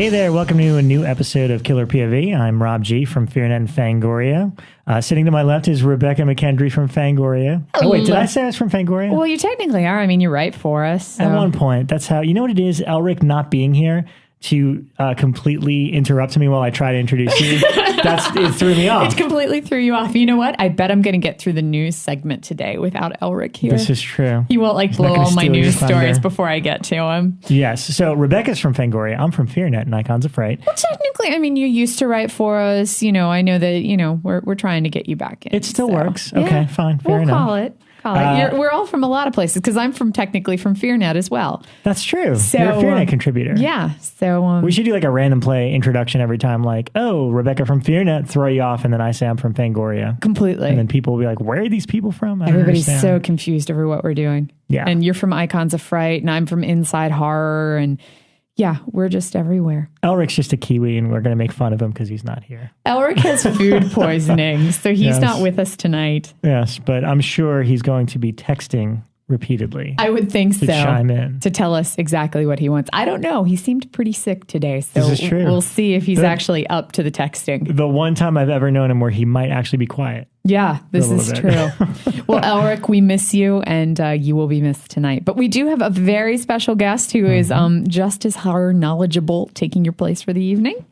Hey there, welcome to a new episode of Killer POV. I'm Rob G from FEARnet and Fangoria. Sitting to my left is Rebekah McKendry from Fangoria. Oh, wait, did I say I was from Fangoria? Well, you technically are. I mean, you write for us. So. At one point, that's how, you know what it is? Elric not being here to completely interrupt me while I try to introduce you. It threw me off. It completely threw you off. You know what? I bet I'm going to get through the news segment today without Elric here. This is true. He won't blow all my news stories before I get to him. Yes. So Rebekah's from Fangoria. I'm from FEARnet and Icons of Fright. Well, technically, I mean, you used to write for us. You know, I know that, we're trying to get you back in. It still works. Okay, fine. Fair enough. Call it. We're all from a lot of places because I'm technically from FEARnet as well. That's true. So, you're a FEARnet contributor. Yeah. So we should do like a random play introduction every time, like, oh, Rebekah from FEARnet, throw you off, and then I say I'm from Fangoria. Completely. And then people will be like, where are these people from? Everybody's so confused over what we're doing. Yeah. And you're from Icons of Fright, and I'm from Inside Horror, and yeah, we're just everywhere. Elric's just a Kiwi, and we're going to make fun of him because he's not here. Elric has food poisoning, so he's not with us tonight. Yes, but I'm sure he's going to be texting repeatedly. I would think so. Chime in. To tell us exactly what he wants. I don't know. He seemed pretty sick today, so this is true. We'll see if he's actually up to the texting. The one time I've ever known him where he might actually be quiet. Yeah, this is true. Well, Elric, we miss you, and you will be missed tonight. But we do have a very special guest who is just as horror knowledgeable, taking your place for the evening.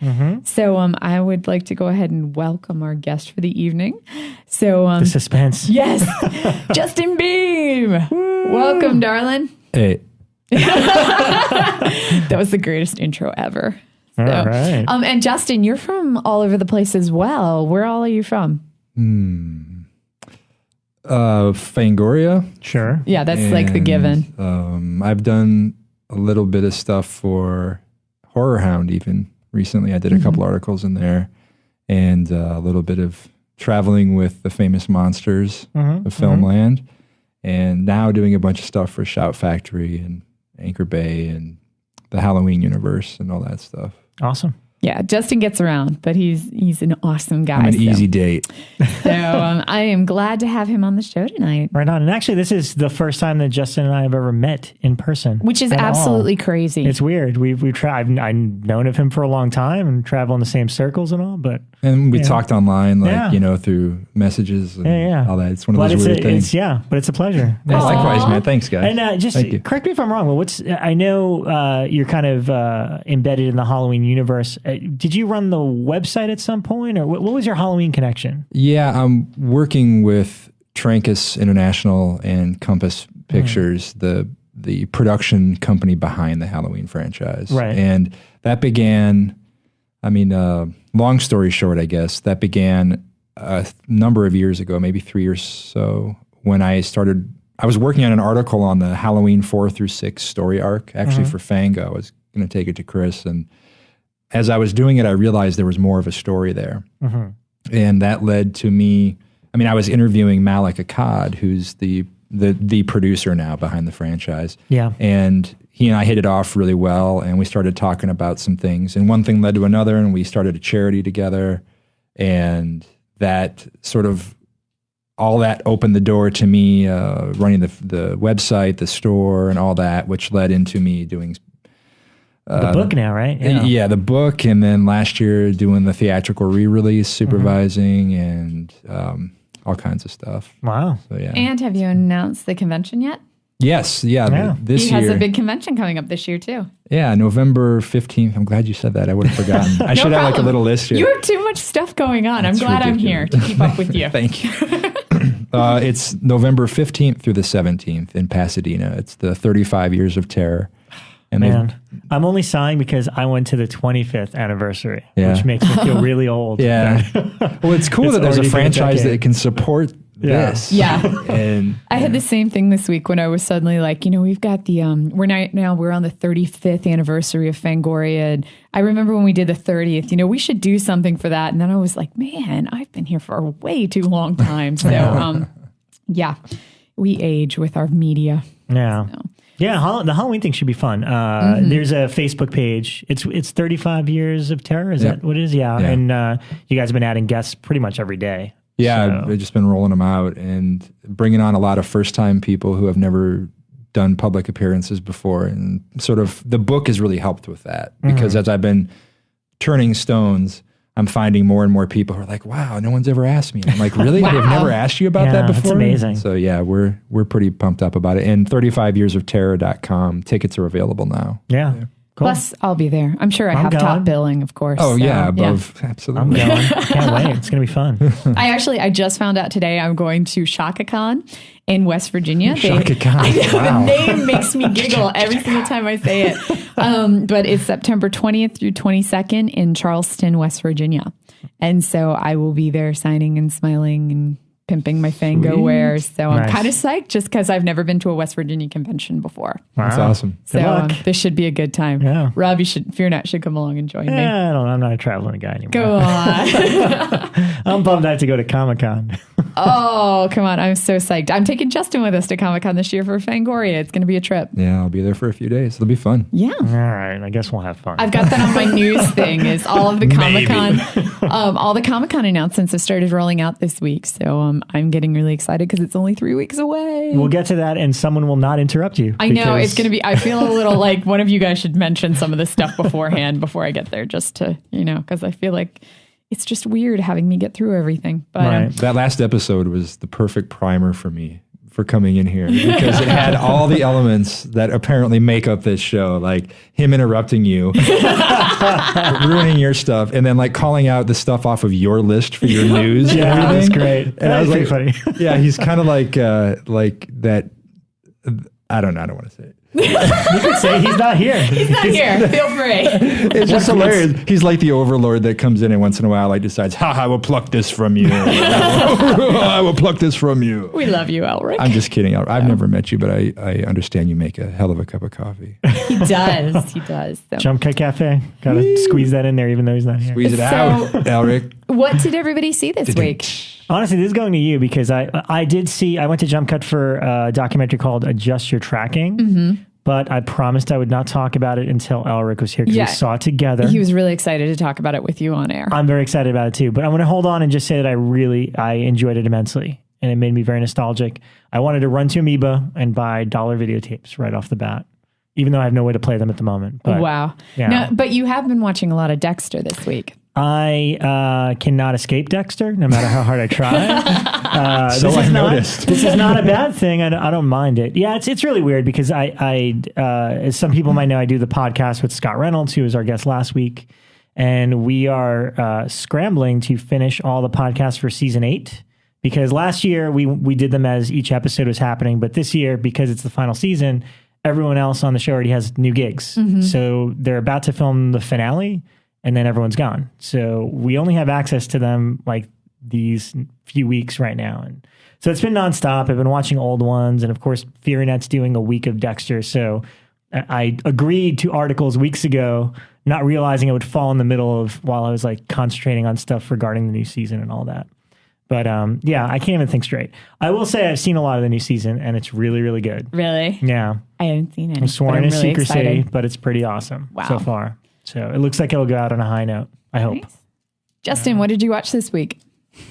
So I would like to go ahead and welcome our guest for the evening. So the suspense. Yes, Justin Beahm. Welcome, darling. Hey. That was the greatest intro ever. All right. And Justin, you're from all over the place as well. Where all are you from? Fangoria. Sure. Yeah, that's like the given. I've done a little bit of stuff for Horror Hound even recently. I did a couple articles in there and a little bit of traveling with the famous monsters of Filmland. And now doing a bunch of stuff for Shout Factory and Anchor Bay and the Halloween universe and all that stuff. Awesome. Yeah, Justin gets around, but he's an awesome guy. I'm an easy date. So I am glad to have him on the show tonight. Right on. And actually, this is the first time that Justin and I have ever met in person. Which is absolutely crazy. It's weird. We've tried. I've known of him for a long time and travel in the same circles and all, but... And we talked online, through messages and all that. It's one of those weird things. But it's a pleasure. Yeah, likewise, man. Thanks, guys. And just correct me if I'm wrong, but I know you're kind of embedded in the Halloween universe. Did you run the website at some point, or what was your Halloween connection? Yeah, I'm working with Trancas International and Compass Pictures, the production company behind the Halloween franchise. Right. And that began... long story short, I guess, that began a number of years ago, maybe 3 years or so, when I was working on an article on the Halloween 4 through 6 story arc, actually for Fango. I was going to take it to Chris. And as I was doing it, I realized there was more of a story there. And that led to me, I was interviewing Malik Akkad, who's the producer now behind the franchise. Yeah. And he and I hit it off really well, and we started talking about some things. And one thing led to another, and we started a charity together. And that sort of, all that opened the door to me running the website, the store, and all that, which led into me doing... the book now, right? Yeah, the book. And then last year doing the theatrical re-release, supervising, and all kinds of stuff. Wow. So, yeah. And have you announced the convention yet? Yes, this year. He has year. a big convention coming up this year, too. Yeah, November 15th. I'm glad you said that. I would have forgotten. I should have a little list here. You have too much stuff going on. I'm glad ridiculous. I'm here to keep up with you. Thank you. It's November 15th through the 17th in Pasadena. It's the 35 Years of Terror. And man, I'm only sighing because I went to the 25th anniversary, which makes me feel really old. Yeah. Well, it's cool that there's a franchise that can support this. Yeah. And I had the same thing this week when I was suddenly like, we've got the, we're on the 35th anniversary of Fangoria. And I remember when we did the 30th, we should do something for that. And then I was like, man, I've been here for a way too long time. So, we age with our media. Yeah. So. Yeah, the Halloween thing should be fun. There's a Facebook page. It's 35 Years of Terror. Is that what it is? Yeah. And you guys have been adding guests pretty much every day. Yeah, I've just been rolling them out and bringing on a lot of first-time people who have never done public appearances before, and sort of the book has really helped with that because as I've been turning stones, I'm finding more and more people who are like, wow, no one's ever asked me. And I'm like, really? Wow. They've never asked you about that before? That's amazing. So yeah, we're pretty pumped up about it. And 35yearsofterror.com tickets are available now. Yeah. Cool. Plus, I'll be there. I'm sure I have going. top billing, of course. Oh so, yeah, above I'm absolutely. going. Can't wait. It's going to be fun. I just found out today I'm going to ShakaCon in West Virginia. ShakaCon. I know, Wow. the name makes me giggle every single time I say it. But it's September 20th through 22nd in Charleston, West Virginia. And so I will be there signing and smiling and pimping my Fango wares. So I'm Nice. kind of psyched just because I've never been to a West Virginia convention before. That's Wow. awesome. So luck. this should be a good time. Yeah. Rob, FEARnet should come along and join me. Yeah, I don't know. I'm not a traveling guy anymore. Go on. I'm bummed I have to go to Comic-Con. Oh, come on. I'm so psyched. I'm taking Justin with us to Comic-Con this year for Fangoria. It's going to be a trip. Yeah, I'll be there for a few days. It'll be fun. Yeah. All right. I guess we'll have fun. I've got that on my news thing is all of the Comic-Con, all the Comic-Con announcements have started rolling out this week. So I'm getting really excited because it's only 3 weeks away. We'll get to that and someone will not interrupt you. I know because- it's going to be, I feel a little like one of you guys should mention some of this stuff beforehand before I get there just to, because I feel like it's just weird having me get through everything. But Right. That last episode was the perfect primer for me for coming in here because it had all the elements that apparently make up this show, like him interrupting you, ruining your stuff, and then like calling out the stuff off of your list for your news. Yeah, and everything. that's great. And I was That's like, pretty funny. yeah, he's kind of like that. I don't know. I don't want to say it. You could say he's not here. he's not here. Feel free. It's just hilarious. He's like the overlord that comes in and once in a while like decides, I will pluck this from you. I will pluck this from you. We love you, Elric. I'm just kidding. I've never met you, but I understand you make a hell of a cup of coffee. He does. He does. So. Jump Cut Cafe. Got to squeeze that in there even though he's not here. Squeeze it So- out, Elric. What did everybody see this week? Honestly, this is going to you because I went to Jump Cut for a documentary called Adjust Your Tracking, but I promised I would not talk about it until Elric was here because Yeah. we saw it together. He was really excited to talk about it with you on air. I'm very excited about it too, but I'm going to hold on and just say that I enjoyed it immensely and it made me very nostalgic. I wanted to run to Amoeba and buy dollar videotapes right off the bat, even though I have no way to play them at the moment. But Wow. Yeah. No, but you have been watching a lot of Dexter this week. I cannot escape Dexter, no matter how hard I try. So I noticed. This is not a bad thing. I don't mind it. Yeah, it's really weird because as some people might know, I do the podcast with Scott Reynolds, who was our guest last week, and we are scrambling to finish all the podcasts for season 8. Because last year we did them as each episode was happening, but this year, because it's the final season, everyone else on the show already has new gigs. So they're about to film the finale, and then everyone's gone. So we only have access to them like these few weeks right now. And so it's been nonstop. I've been watching old ones. And of course, FEARnet's doing a week of Dexter. So I agreed to articles weeks ago, not realizing it would fall in the middle of while I was like concentrating on stuff regarding the new season and all that. But yeah, I can't even think straight. I will say I've seen a lot of the new season and it's really, really good. Really? Yeah. I haven't seen it. I'm sworn but I'm in really secrecy, excited. but it's pretty awesome Wow. so far. So it looks like it'll go out on a high note. I hope. Nice. Justin, what did you watch this week?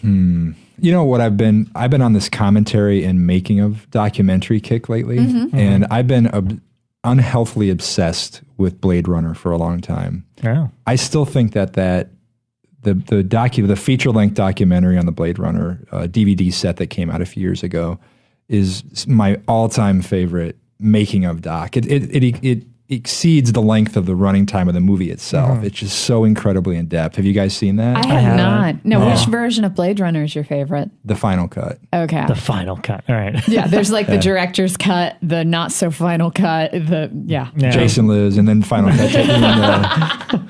You know what I've been on this commentary and making of documentary kick lately, and I've been unhealthily obsessed with Blade Runner for a long time. Yeah. I still think that the feature length documentary on the Blade Runner DVD set that came out a few years ago is my all time favorite making of doc. It exceeds the length of the running time of the movie itself. It's just so incredibly in depth. Have you guys seen that? I have haven't. not. No, which version of Blade Runner is your favorite? The final cut. Okay. The final cut. All right. Yeah, there's like the director's cut, the not so final cut, yeah. Yeah. Jason lives, and then final cut.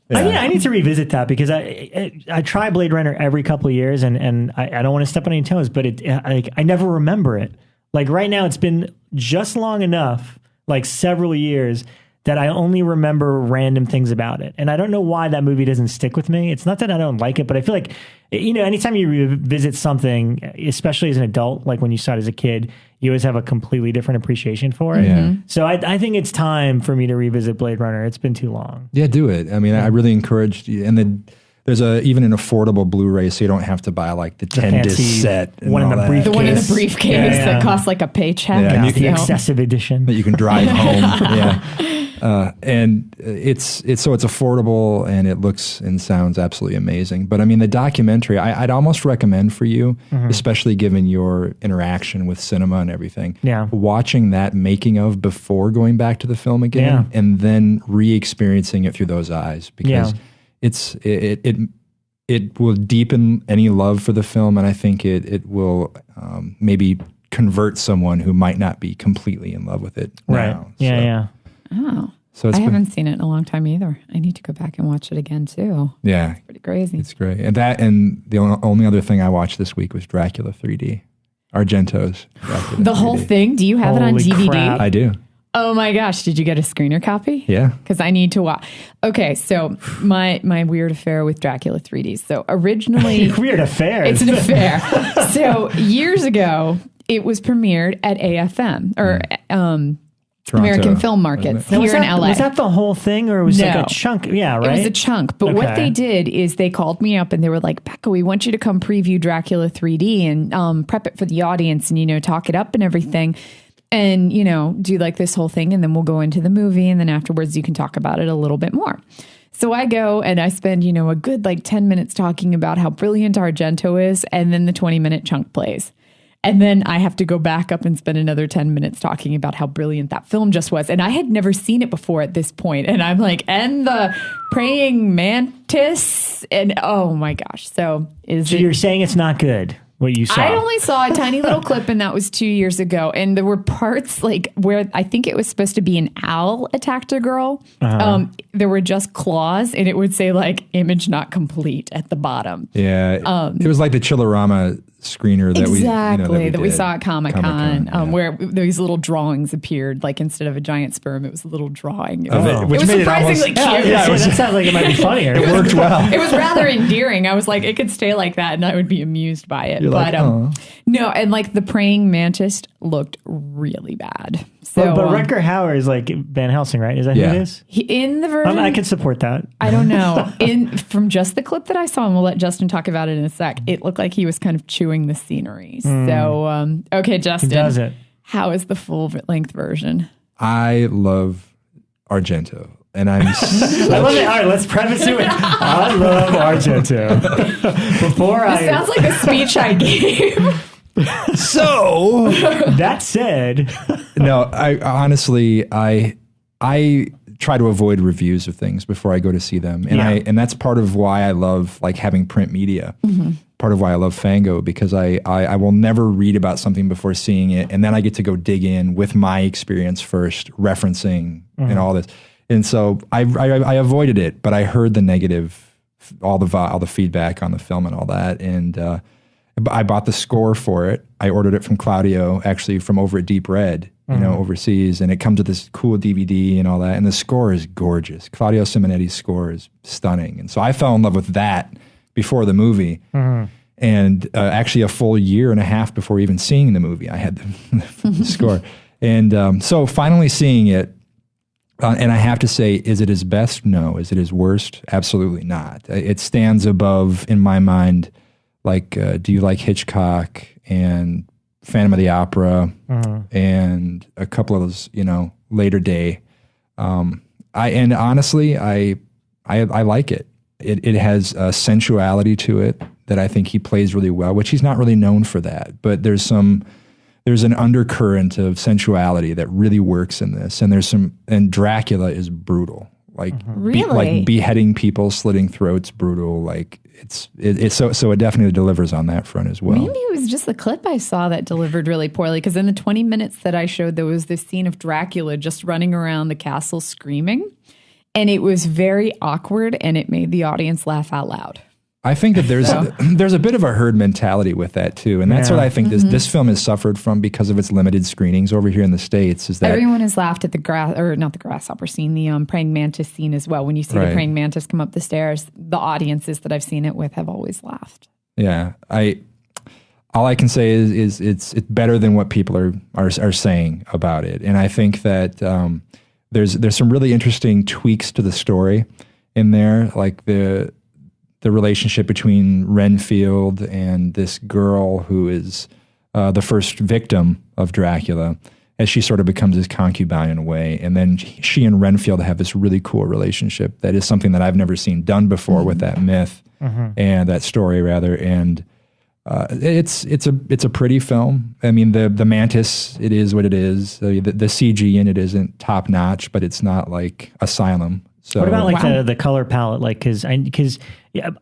I need to revisit that because I try Blade Runner every couple of years and I don't want to step on any toes, but I never remember it. Like right now, it's been just long enough, like several years, that I only remember random things about it. And I don't know why that movie doesn't stick with me. It's not that I don't like it, but I feel like, anytime you revisit something, especially as an adult, like when you saw it as a kid, you always have a completely different appreciation for it. Yeah. So I think it's time for me to revisit Blade Runner. It's been too long. Yeah, do it. I mean, I really encouraged you. And There's even an affordable Blu-ray, so you don't have to buy like the 10 disc set. And one in the briefcase. The one in the briefcase that costs like a paycheck. Yeah, The excessive edition that you can drive home. And it's affordable, and it looks and sounds absolutely amazing. But I mean, the documentary, I'd almost recommend for you, especially given your interaction with cinema and everything, watching that making of before going back to the film again, and then re-experiencing it through those eyes, because it will deepen any love for the film, and I think it will maybe convert someone who might not be completely in love with it now. Oh, so I haven't seen it in a long time either. I need to go back and watch it again too. Yeah, it's pretty crazy. It's great. And the only other thing I watched this week was Dracula 3D, Argento's Dracula. The 3D. Whole thing? Do you have it on DVD? Crap. I do. Oh my gosh! Did you get a screener copy? Yeah. Because I need to watch. Okay, so my weird affair with Dracula 3D. So originally, weird affair. It's an affair. So years ago, it was premiered at AFM or Toronto, American Film Markets here in LA. Was that the whole thing, or was it like a chunk? Yeah, right. It was a chunk. But what they did is they called me up and they were like, "Becca, we want you to come preview Dracula 3D and prep it for the audience and talk it up and everything." And, do like this whole thing, and then we'll go into the movie, and then afterwards you can talk about it a little bit more. So I go and I spend, a good like 10 minutes talking about how brilliant Argento is, and then the 20-minute chunk plays. And then I have to go back up and spend another 10 minutes talking about how brilliant that film just was. And I had never seen it before at this point. And I'm like, and the praying mantis, and oh my gosh. So you're saying it's not good? What you saw? I only saw a tiny little clip, and that was 2 years ago. And there were parts like where I think it was supposed to be an owl attacked a girl. There were just claws, and it would say like "image not complete" at the bottom. Yeah, it was like the Chillerama screener that we saw at Comic-Con, where these little drawings appeared. Like instead of a giant sperm, it was a little drawing. It was surprisingly cute. That sounds like it might be funnier. It worked well. It was rather endearing. I was like, it could stay like that, and I would be amused by it. No, and like the praying mantis looked really bad. So, but Rutger Hauer is like Van Helsing, right? Is that who it is? In the version, I can support that. I don't know. From just the clip that I saw, and we'll let Justin talk about it in a sec, it looked like he was kind of chewing the scenery. So, okay, Justin, he does it. How is the full length version? I love Argento. And I love it. All right, let's preface it with I love Argento. Sounds like a speech I gave. So that said, no, I honestly try to avoid reviews of things before I go to see them, and and that's part of why I love like having print media. Part of why I love Fango, because I will never read about something before seeing it, and then I get to go dig in with my experience first, referencing and all this. And so I avoided it, but I heard the negative, all the feedback on the film and all that, and I bought the score for it. I ordered it from Claudio, actually from over at Deep Red, overseas, and it comes with this cool DVD and all that. And the score is gorgeous. Claudio Simonetti's score is stunning, and so I fell in love with that before the movie. And actually, a full year and a half before even seeing the movie, I had the score. And so finally seeing it. And I have to say, is it his best? No. Is it his worst? Absolutely not. It stands above, in my mind, like, do you like Hitchcock and Phantom of the Opera and a couple of those, later day. And honestly, I like it. It has a sensuality to it that I think he plays really well, which he's not really known for that. But there's an undercurrent of sensuality that really works in this, and Dracula is brutal, like like beheading people, slitting throats, brutal. Like it's so it definitely delivers on that front as well. Maybe it was just the clip I saw that delivered really poorly, because in the 20 minutes that I showed, there was this scene of Dracula just running around the castle screaming, and it was very awkward, and it made the audience laugh out loud. I think that there's a bit of a herd mentality with that too, and that's what I think this film has suffered from because of its limited screenings over here in the States. Is that everyone has laughed at not the grasshopper scene, the praying mantis scene as well. When you see the praying mantis come up the stairs, the audiences that I've seen it with have always laughed. Yeah, all I can say is it's better than what people are saying about it, and I think that there's some really interesting tweaks to the story in there, like the relationship between Renfield and this girl who is the first victim of Dracula, as she sort of becomes his concubine in a way. And then she and Renfield have this really cool relationship that is something that I've never seen done before with that myth and that story rather. And it's a pretty film. I mean, the mantis, it is what it is. The CG in it isn't top notch, but it's not like Asylum. So what about like the color palette? Like, because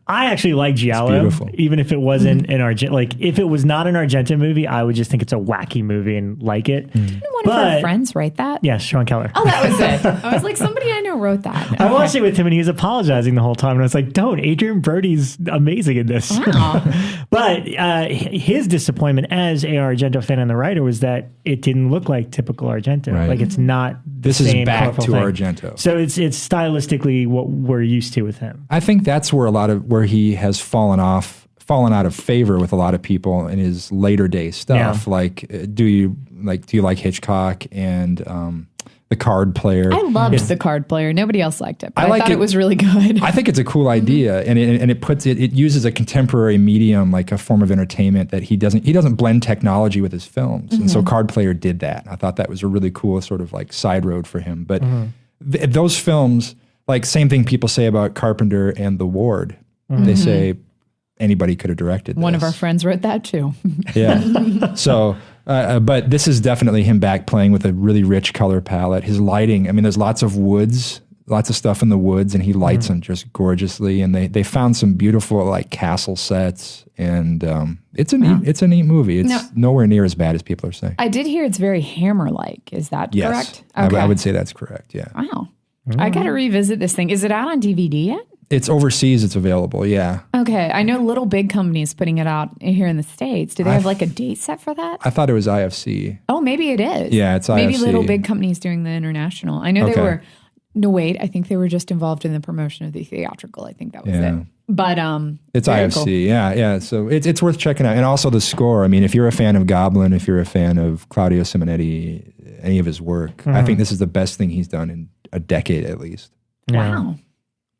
I actually like Giallo, even if it wasn't an Argento. Like, if it was not an Argento movie, I would just think it's a wacky movie and like it. Didn't one of our friends write that? Yes, Sean Keller. Oh, that was it. I was like, somebody I know wrote that. Okay. I watched it with him and he was apologizing the whole time. And I was like, don't, Adrian Brody's amazing in this. Wow. But his disappointment as a Argento fan and the writer was that it didn't look like typical Argento. Right. Like, it's not the This same is back to thing. Argento. So it's stylistically what we're used to with him. I think that's where where he has fallen out of favor with a lot of people in his later day stuff. Yeah. Like, do you like Hitchcock and The Card Player? I loved The Card Player. Nobody else liked it, but I like thought it was really good. I think it's a cool idea, and it uses a contemporary medium, like a form of entertainment that he doesn't blend technology with his films, and so Card Player did that. I thought that was a really cool sort of like side road for him. But those films, like, same thing people say about Carpenter and The Ward. They say anybody could have directed this. One of our friends wrote that too. Yeah. So, but this is definitely him back playing with a really rich color palette. His lighting, I mean, there's lots of woods, lots of stuff in the woods, and he lights them just gorgeously. And they found some beautiful like castle sets, and it's a neat movie. It's nowhere near as bad as people are saying. I did hear it's very Hammer-like. Is that correct? Okay. I would say that's correct. Yeah. Wow. I got to revisit this thing. Is it out on DVD yet? It's overseas. It's available. Yeah. Okay. I know Little Big Company is putting it out here in the States. Do they have like a date set for that? I thought it was IFC. Oh, maybe it is. Yeah, it's IFC. Maybe Little Big Company is doing the international. I know they were. No, wait. I think they were just involved in the promotion of the theatrical. I think that was it. But it's IFC. Cool. Yeah. So it's worth checking out. And also the score. I mean, if you're a fan of Goblin, if you're a fan of Claudio Simonetti, any of his work, I think this is the best thing he's done in a decade at least. Yeah. Wow.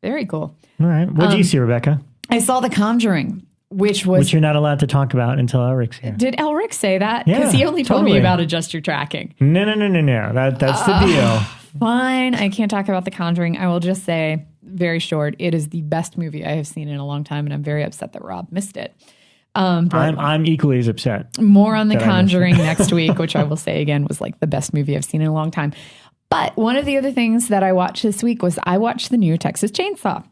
Very cool. All right. What did you see, Rebecca? I saw The Conjuring, which you're not allowed to talk about until Elric's here. Did Elric say that? Yeah, because he only told me about Adjust Your Tracking. No. That's the deal. Fine. I can't talk about The Conjuring. I will just say, very short, it is the best movie I have seen in a long time, and I'm very upset that Rob missed it. I'm equally as upset. More on The Conjuring next week, which I will say again was like the best movie I've seen in a long time. But one of the other things that I watched this week was I watched the new Texas Chainsaw.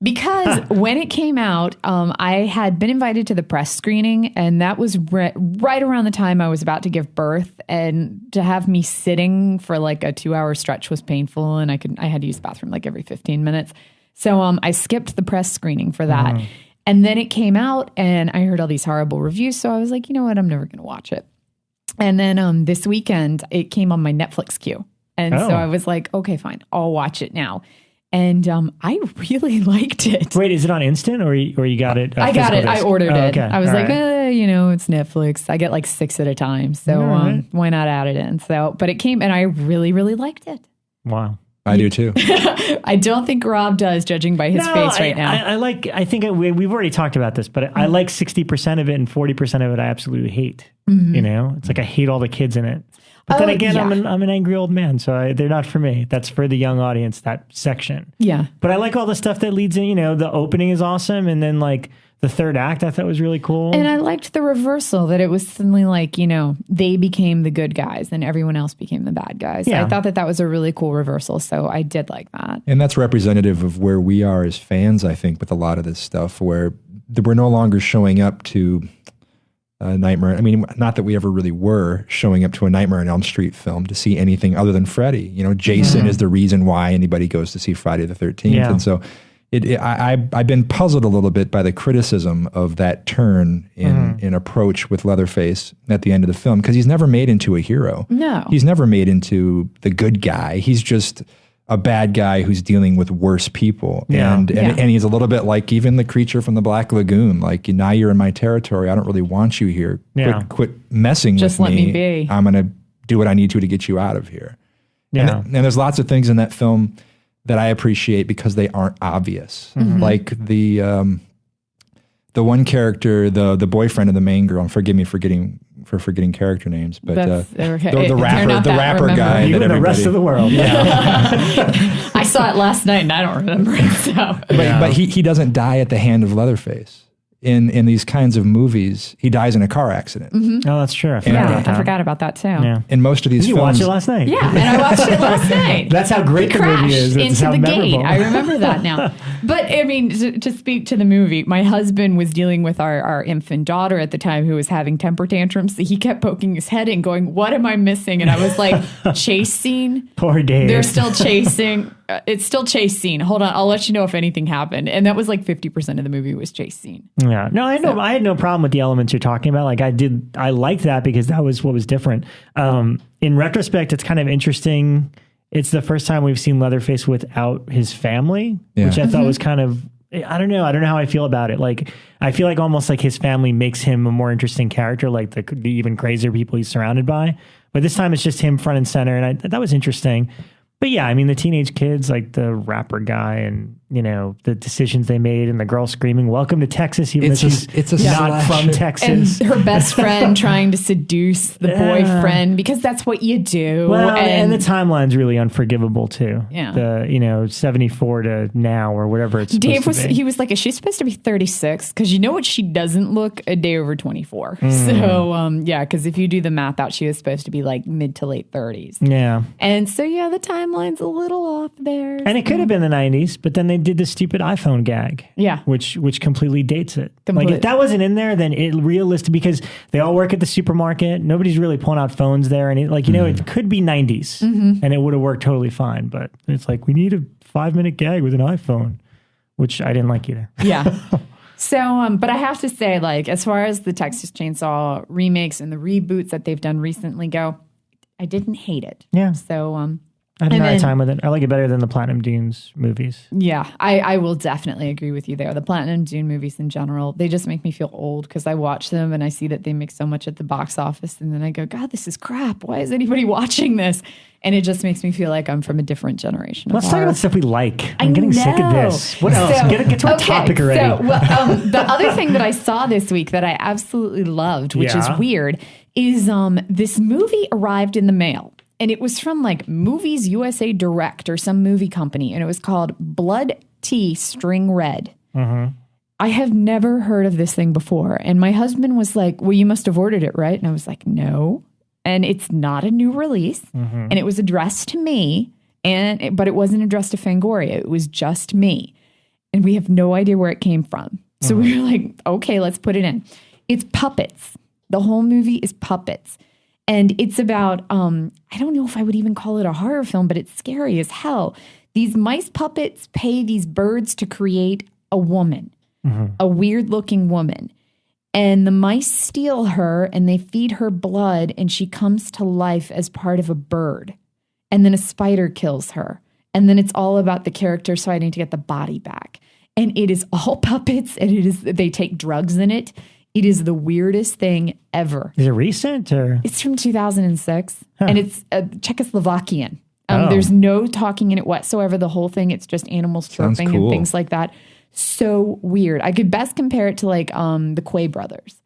Because when it came out, I had been invited to the press screening, and that was right around the time I was about to give birth. And to have me sitting for like a 2-hour stretch was painful, and I had to use the bathroom like every 15 minutes. So I skipped the press screening for that. And then it came out, and I heard all these horrible reviews. So I was like, you know what? I'm never going to watch it. And then this weekend, it came on my Netflix queue. And so I was like, okay, fine, I'll watch it now. And I really liked it. Wait, is it on instant or you got it? I got it. I ordered it. Okay. I was like, it's Netflix. I get like 6 at a time. So why not add it in? So, but it came and I really, really liked it. Wow. I do too. I don't think Rob does, judging by his face right now. I think we've already talked about this, but I like 60% of it and 40% of it I absolutely hate. You know, it's like I hate all the kids in it. But then again, I'm an angry old man, so they're not for me. That's for the young audience, that section. Yeah. But I like all the stuff that leads in, the opening is awesome. And then like the third act I thought was really cool. And I liked the reversal, that it was suddenly like, they became the good guys and everyone else became the bad guys. Yeah. I thought that was a really cool reversal. So I did like that. And that's representative of where we are as fans, I think, with a lot of this stuff, where we're no longer showing up to Nightmare. I mean, not that we ever really were showing up to a Nightmare on Elm Street film to see anything other than Freddy. Jason is the reason why anybody goes to see Friday the 13th. Yeah. And so I've been puzzled a little bit by the criticism of that turn in approach with Leatherface at the end of the film, because he's never made into a hero. No. He's never made into the good guy. He's just a bad guy who's dealing with worse people. Yeah. And he's a little bit like even the creature from the Black Lagoon. Like, now you're in my territory. I don't really want you here. Yeah. Quit messing with me. Just let me be. I'm going to do what I need to get you out of here. Yeah. And there's lots of things in that film that I appreciate because they aren't obvious. Mm-hmm. Like the the one character, the boyfriend of the main girl, and forgive me for forgetting character names, but the rapper guy. You and the rest of the world. Yeah. I saw it last night and I don't remember it. So. But he doesn't die at the hand of Leatherface. In these kinds of movies, he dies in a car accident. Mm-hmm. Oh, that's true. I forgot about that too. Yeah. In most of these films, you watched it last night. Yeah, and I watched it last night. That's how great the movie is. It's into the memorable. gate. I remember that now. But I mean, to speak to the movie, my husband was dealing with our infant daughter at the time who was having temper tantrums. He kept poking his head in, going, "What am I missing?" And I was like, "Chase scene." Poor Dave. They're still chasing. It's still chase scene. Hold on, I'll let you know if anything happened. And that was like 50% of the movie was chase scene. Yeah, no, I had no problem with the elements you're talking about. Like I liked that because that was what was different. In retrospect, it's kind of interesting. It's the first time we've seen Leatherface without his family, which I thought was kind of, I don't know how I feel about it. Like, I feel like almost like his family makes him a more interesting character, like the even crazier people he's surrounded by. But this time it's just him front and center. And that was interesting. But yeah, I mean, the teenage kids, like the rapper guy and, the decisions they made and the girl screaming, "Welcome to Texas," even though she's not from Texas. And her best friend trying to seduce the boyfriend because that's what you do. Well, and the timeline's really unforgivable too. Yeah. The, 74 to now or whatever it's Dave supposed to be. He was like, "Is she supposed to be 36? Because you know what? She doesn't look a day over 24. So, because if you do the math out, she was supposed to be like mid to late 30s. Yeah. And so, the timeline's a little off there. And it could have been the 90s, but then they did the stupid iPhone gag. Yeah. Which completely dates it. Completely. Like, if that wasn't in there, then it realistic, because they all work at the supermarket. Nobody's really pulling out phones there. And it could be 90s and it would have worked totally fine. But it's like, we need a 5-minute gag with an iPhone, which I didn't like either. Yeah. So, but I have to say, like, as far as the Texas Chainsaw remakes and the reboots that they've done recently go, I didn't hate it. Yeah. So, I had a nice time with it. I like it better than the Platinum Dunes movies. Yeah, I will definitely agree with you there. The Platinum Dune movies in general, they just make me feel old because I watch them and I see that they make so much at the box office. And then I go, God, this is crap. Why is anybody watching this? And it just makes me feel like I'm from a different generation. Let's talk about stuff we like. I'm getting sick of this. What else? Get to our topic already. So, the other thing that I saw this week that I absolutely loved, which is weird, is this movie arrived in the mail. And it was from like Movies USA Direct or some movie company. And it was called Blood Tea String Red. Mm-hmm. I have never heard of this thing before. And my husband was like, well, you must have ordered it, right? And I was like, no. And it's not a new release. Mm-hmm. And it was addressed to me. But it wasn't addressed to Fangoria. It was just me. And we have no idea where it came from. So we were like, okay, let's put it in. It's puppets. The whole movie is puppets. And it's about, I don't know if I would even call it a horror film, but it's scary as hell. These mice puppets pay these birds to create a woman, a weird looking woman. And the mice steal her and they feed her blood and she comes to life as part of a bird. And then a spider kills her. And then it's all about the characters fighting to get the body back. And it is all puppets and they take drugs in it. It is the weirdest thing ever. Is it recent or? It's from 2006 and it's Czechoslovakian. There's no talking in it whatsoever. The whole thing, it's just animals chirping and things like that. So weird. I could best compare it to like the Quay brothers.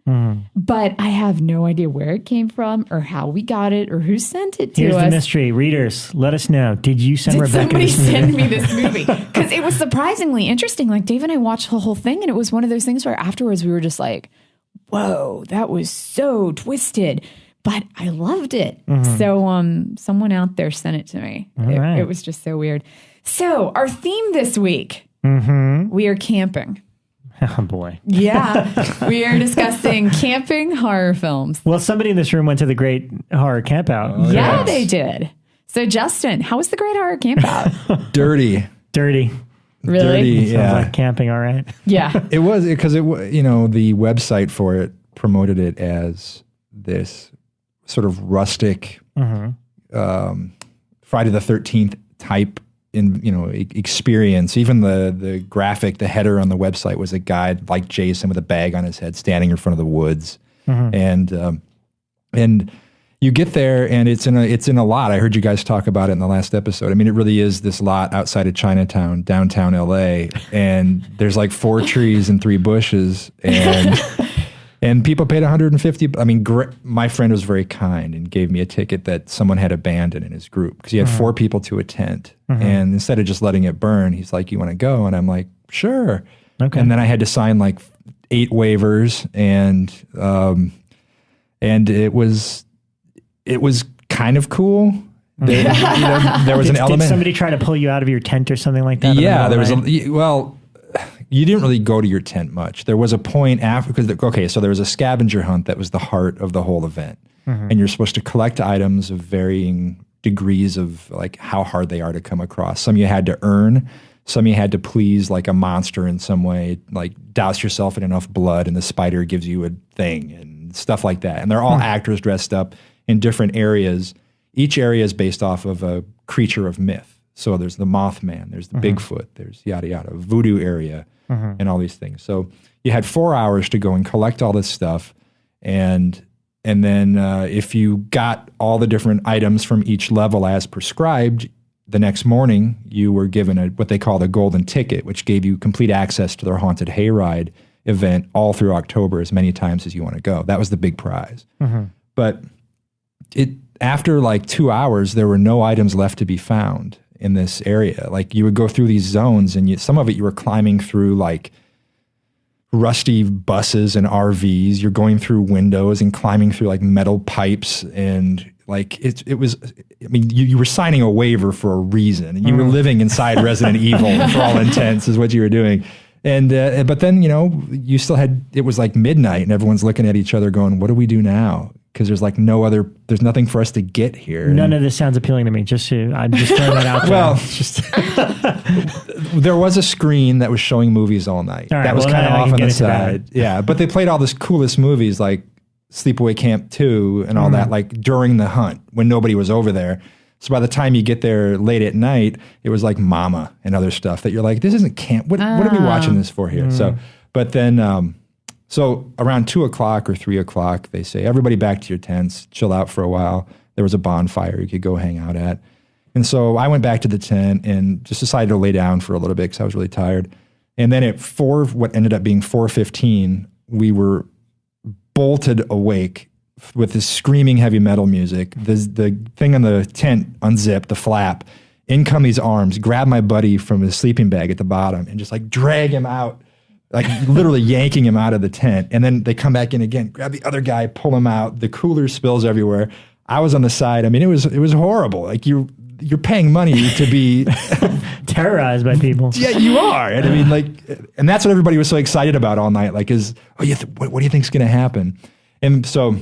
But I have no idea where it came from or how we got it or who sent it to us. Here's the mystery. Readers, let us know. Did you send Rebekah this movie? Somebody send me this movie? Because it was surprisingly interesting. Like Dave and I watched the whole thing and it was one of those things where afterwards we were just like, whoa, that was so twisted, but I loved it. So someone out there sent it to me. It was just so weird. So our theme this week, we are camping. Oh, boy. Yeah. We are discussing camping horror films. Well, somebody in this room went to the Great Horror Camp Out. Oh, yeah, they did. So Justin, how was the Great Horror Camp Out? Dirty. Really? Dirty, Sounds like camping, all right. Yeah. It was because the website for it promoted it as this sort of rustic Friday the 13th type experience. Even the graphic, the header on the website was a guy like Jason with a bag on his head standing in front of the woods. And you get there and it's in a lot. I heard you guys talk about it in the last episode. I mean, it really is this lot outside of Chinatown, downtown LA, and there's like 4 trees and 3 bushes, and people paid $150. I mean, my friend was very kind and gave me a ticket that someone had abandoned in his group because he had 4 people to a tent, and instead of just letting it burn, he's like, "You want to go?" And I'm like, "Sure." Okay. And then I had to sign like 8 waivers, and it was kind of cool. There was an element. Did somebody try to pull you out of your tent or something like that? Yeah, there was you didn't really go to your tent much. There was a point after, so there was a scavenger hunt that was the heart of the whole event. And you're supposed to collect items of varying degrees of like how hard they are to come across. Some you had to earn, some you had to please like a monster in some way, like douse yourself in enough blood and the spider gives you a thing and stuff like that. And they're all actors dressed up in different areas. Each area is based off of a creature of myth. So there's the Mothman, there's the Bigfoot, there's yada yada, voodoo area, and all these things. So you had 4 hours to go and collect all this stuff, and then if you got all the different items from each level as prescribed, the next morning you were given what they call the golden ticket, which gave you complete access to their haunted hayride event all through October as many times as you want to go. That was the big prize. But after like 2 hours, there were no items left to be found in this area. Like you would go through these zones, and some of it you were climbing through like rusty buses and RVs. You're going through windows and climbing through like metal pipes, and like it was. I mean, you were signing a waiver for a reason, and you were living inside Resident Evil for all intents, is what you were doing. And but then you still had. It was like midnight, and everyone's looking at each other, going, "What do we do now?" Because there's like there's nothing for us to get here. None of this sounds appealing to me. I'm just throwing that out there. Well, there was a screen that was showing movies all night. All right, that was kind of off on the side. Yeah, but they played all this coolest movies like Sleepaway Camp 2 and all that, like during the hunt when nobody was over there. So by the time you get there late at night, it was like Mama and other stuff that you're like, this isn't camp. What are we watching this for here? So, but then. So around 2 o'clock or 3 o'clock, they say, everybody back to your tents, chill out for a while. There was a bonfire you could go hang out at. And so I went back to the tent and just decided to lay down for a little bit because I was really tired. And then at what ended up being 4:15, we were bolted awake with this screaming heavy metal music. The thing on the tent unzipped, the flap. In come these arms, grab my buddy from his sleeping bag at the bottom and just like drag him out. Like literally yanking him out of the tent. And then they come back in again, grab the other guy, pull him out. The cooler spills everywhere. I was on the side. I mean, it was horrible. Like you're paying money to be terrorized by people. Yeah, you are. And I mean, and that's what everybody was so excited about all night. Like, what do you think's going to happen? And so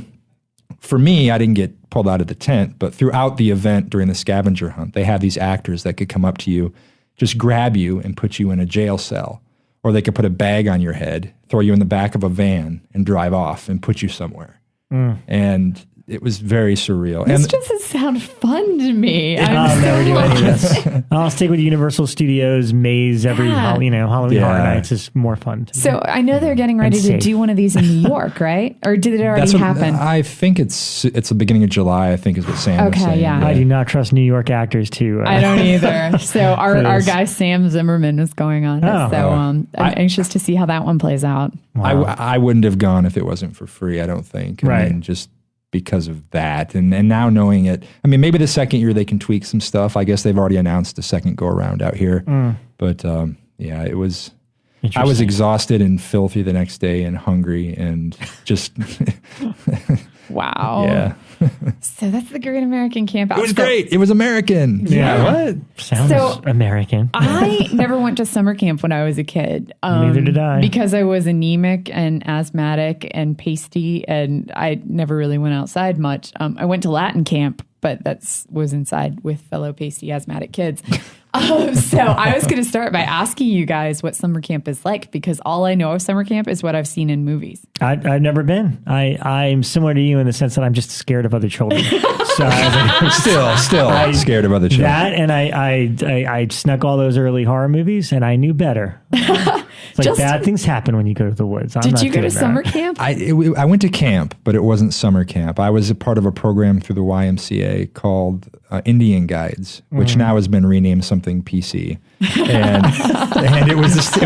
for me, I didn't get pulled out of the tent, but throughout the event during the scavenger hunt, they have these actors that could come up to you, just grab you and put you in a jail cell. Or they could put a bag on your head, throw you in the back of a van and drive off and put you somewhere. And it was very surreal. This doesn't sound fun to me. I'll never do any of this. I'll stick with Universal Studios maze every Halloween Horror Nights is more fun. So I know they're getting ready to do one of these in New York, right? Or did it already happen? I think it's the beginning of July, I think is what Sam was saying. Yeah. I do not trust New York actors to... I don't either. So our guy Sam Zimmerman is going on it. So I'm anxious to see how that one plays out. Wow. I wouldn't have gone if it wasn't for free, I don't think. I mean, just because of that. And now knowing it, I mean, maybe the second year they can tweak some stuff. I guess they've already announced the second go around out here. But yeah, it was, I was exhausted and filthy the next day and hungry and just. Wow. Yeah. So that's the Great American Camp Out. It was great. It was American. Yeah. What? Sounds American. I never went to summer camp when I was a kid. Neither did I. Because I was anemic and asthmatic and pasty, and I never really went outside much. I went to Latin camp, but was inside with fellow pasty asthmatic kids. So I was going to start by asking you guys what summer camp is like, because all I know of summer camp is what I've seen in movies. I've never been. I'm similar to you in the sense that I'm just scared of other children. So still scared of other children. That, and I snuck all those early horror movies, and I knew better. It's like bad things happen when you go to the woods. Did you go to summer camp? I went to camp, but it wasn't summer camp. I was a part of a program through the YMCA called Indian Guides, which now has been renamed something PC. And it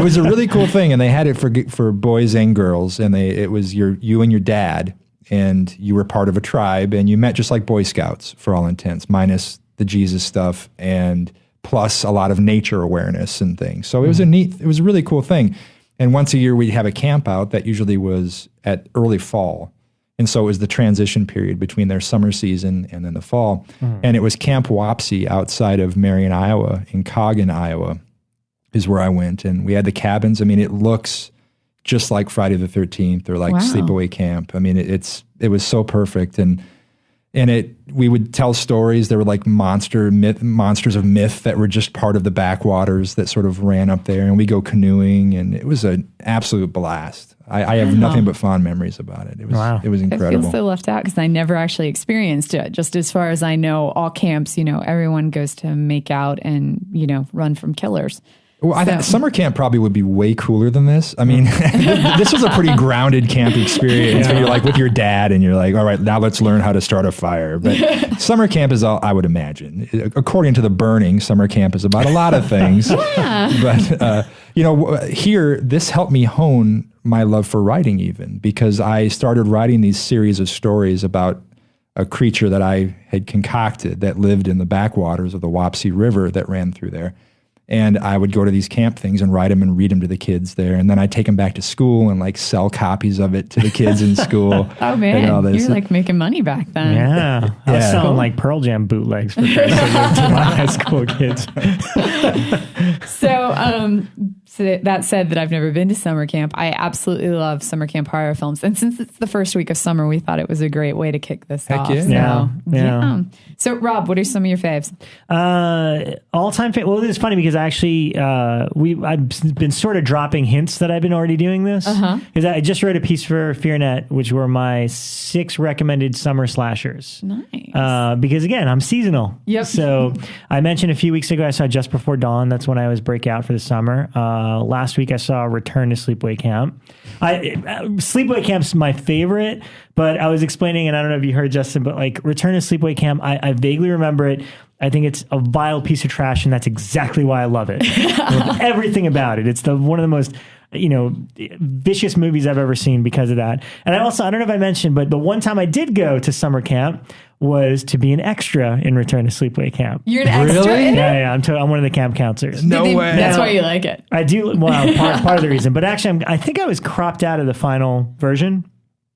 was a really cool thing. And they had it for boys and girls. And it was you and your dad, and you were part of a tribe, and you met just like Boy Scouts for all intents, minus the Jesus stuff and plus a lot of nature awareness and things. So it was it was a really cool thing. And once a year we'd have a camp out that usually was at early fall. And so it was the transition period between their summer season and then the fall. And it was Camp Wapsie outside of Marion, Iowa, in Coggin, Iowa, is where I went. And we had the cabins. I mean, it looks just like Friday the 13th or like Sleepaway Camp. I mean, it was so perfect. And we would tell stories. There were like monsters of myth that were just part of the backwaters that sort of ran up there. And we go canoeing, and it was an absolute blast. I have nothing but fond memories about it. It was incredible. I feel so left out because I never actually experienced it. Just as far as I know, all camps, everyone goes to make out and, run from killers. Well, I think summer camp probably would be way cooler than this. I mean, this was a pretty grounded camp experience where you're like with your dad and you're like, all right, now let's learn how to start a fire. But summer camp is all, I would imagine. According to The Burning, summer camp is about a lot of things. But, here, this helped me hone my love for writing even, because I started writing these series of stories about a creature that I had concocted that lived in the backwaters of the Wapsie River that ran through there. And I would go to these camp things and write them and read them to the kids there. And then I'd take them back to school and like sell copies of it to the kids in school. Oh man, you're like making money back then. Yeah. I was selling like Pearl Jam bootlegs for to my high school kids. So that said that I've never been to summer camp, I absolutely love summer camp horror films. And since it's the first week of summer, we thought it was a great way to kick this off. Yeah. So Rob, what are some of your faves? All-time favorite. Well, it's funny because actually I've been sort of dropping hints that I've been already doing this. Because I just wrote a piece for FEARnet, which were my 6 recommended summer slashers. Nice. Because again, I'm seasonal. Yep. So I mentioned a few weeks ago I saw Just Before Dawn. That's when I was breakout for the summer. Last week I saw Return to Sleepaway Camp. Sleepaway Camp's my favorite, but I was explaining, and I don't know if you heard, Justin, but like Return to Sleepaway Camp, I vaguely remember it. I think it's a vile piece of trash, and that's exactly why I love it. Everything about it. It's one of the most vicious movies I've ever seen because of that. And I don't know if I mentioned, but the one time I did go to summer camp was to be an extra in Return to Sleepaway Camp. You're an extra in it? Yeah. I'm one of the camp counselors. No way. That's why you like it. I do. Well, part of the reason. But actually, I think I was cropped out of the final version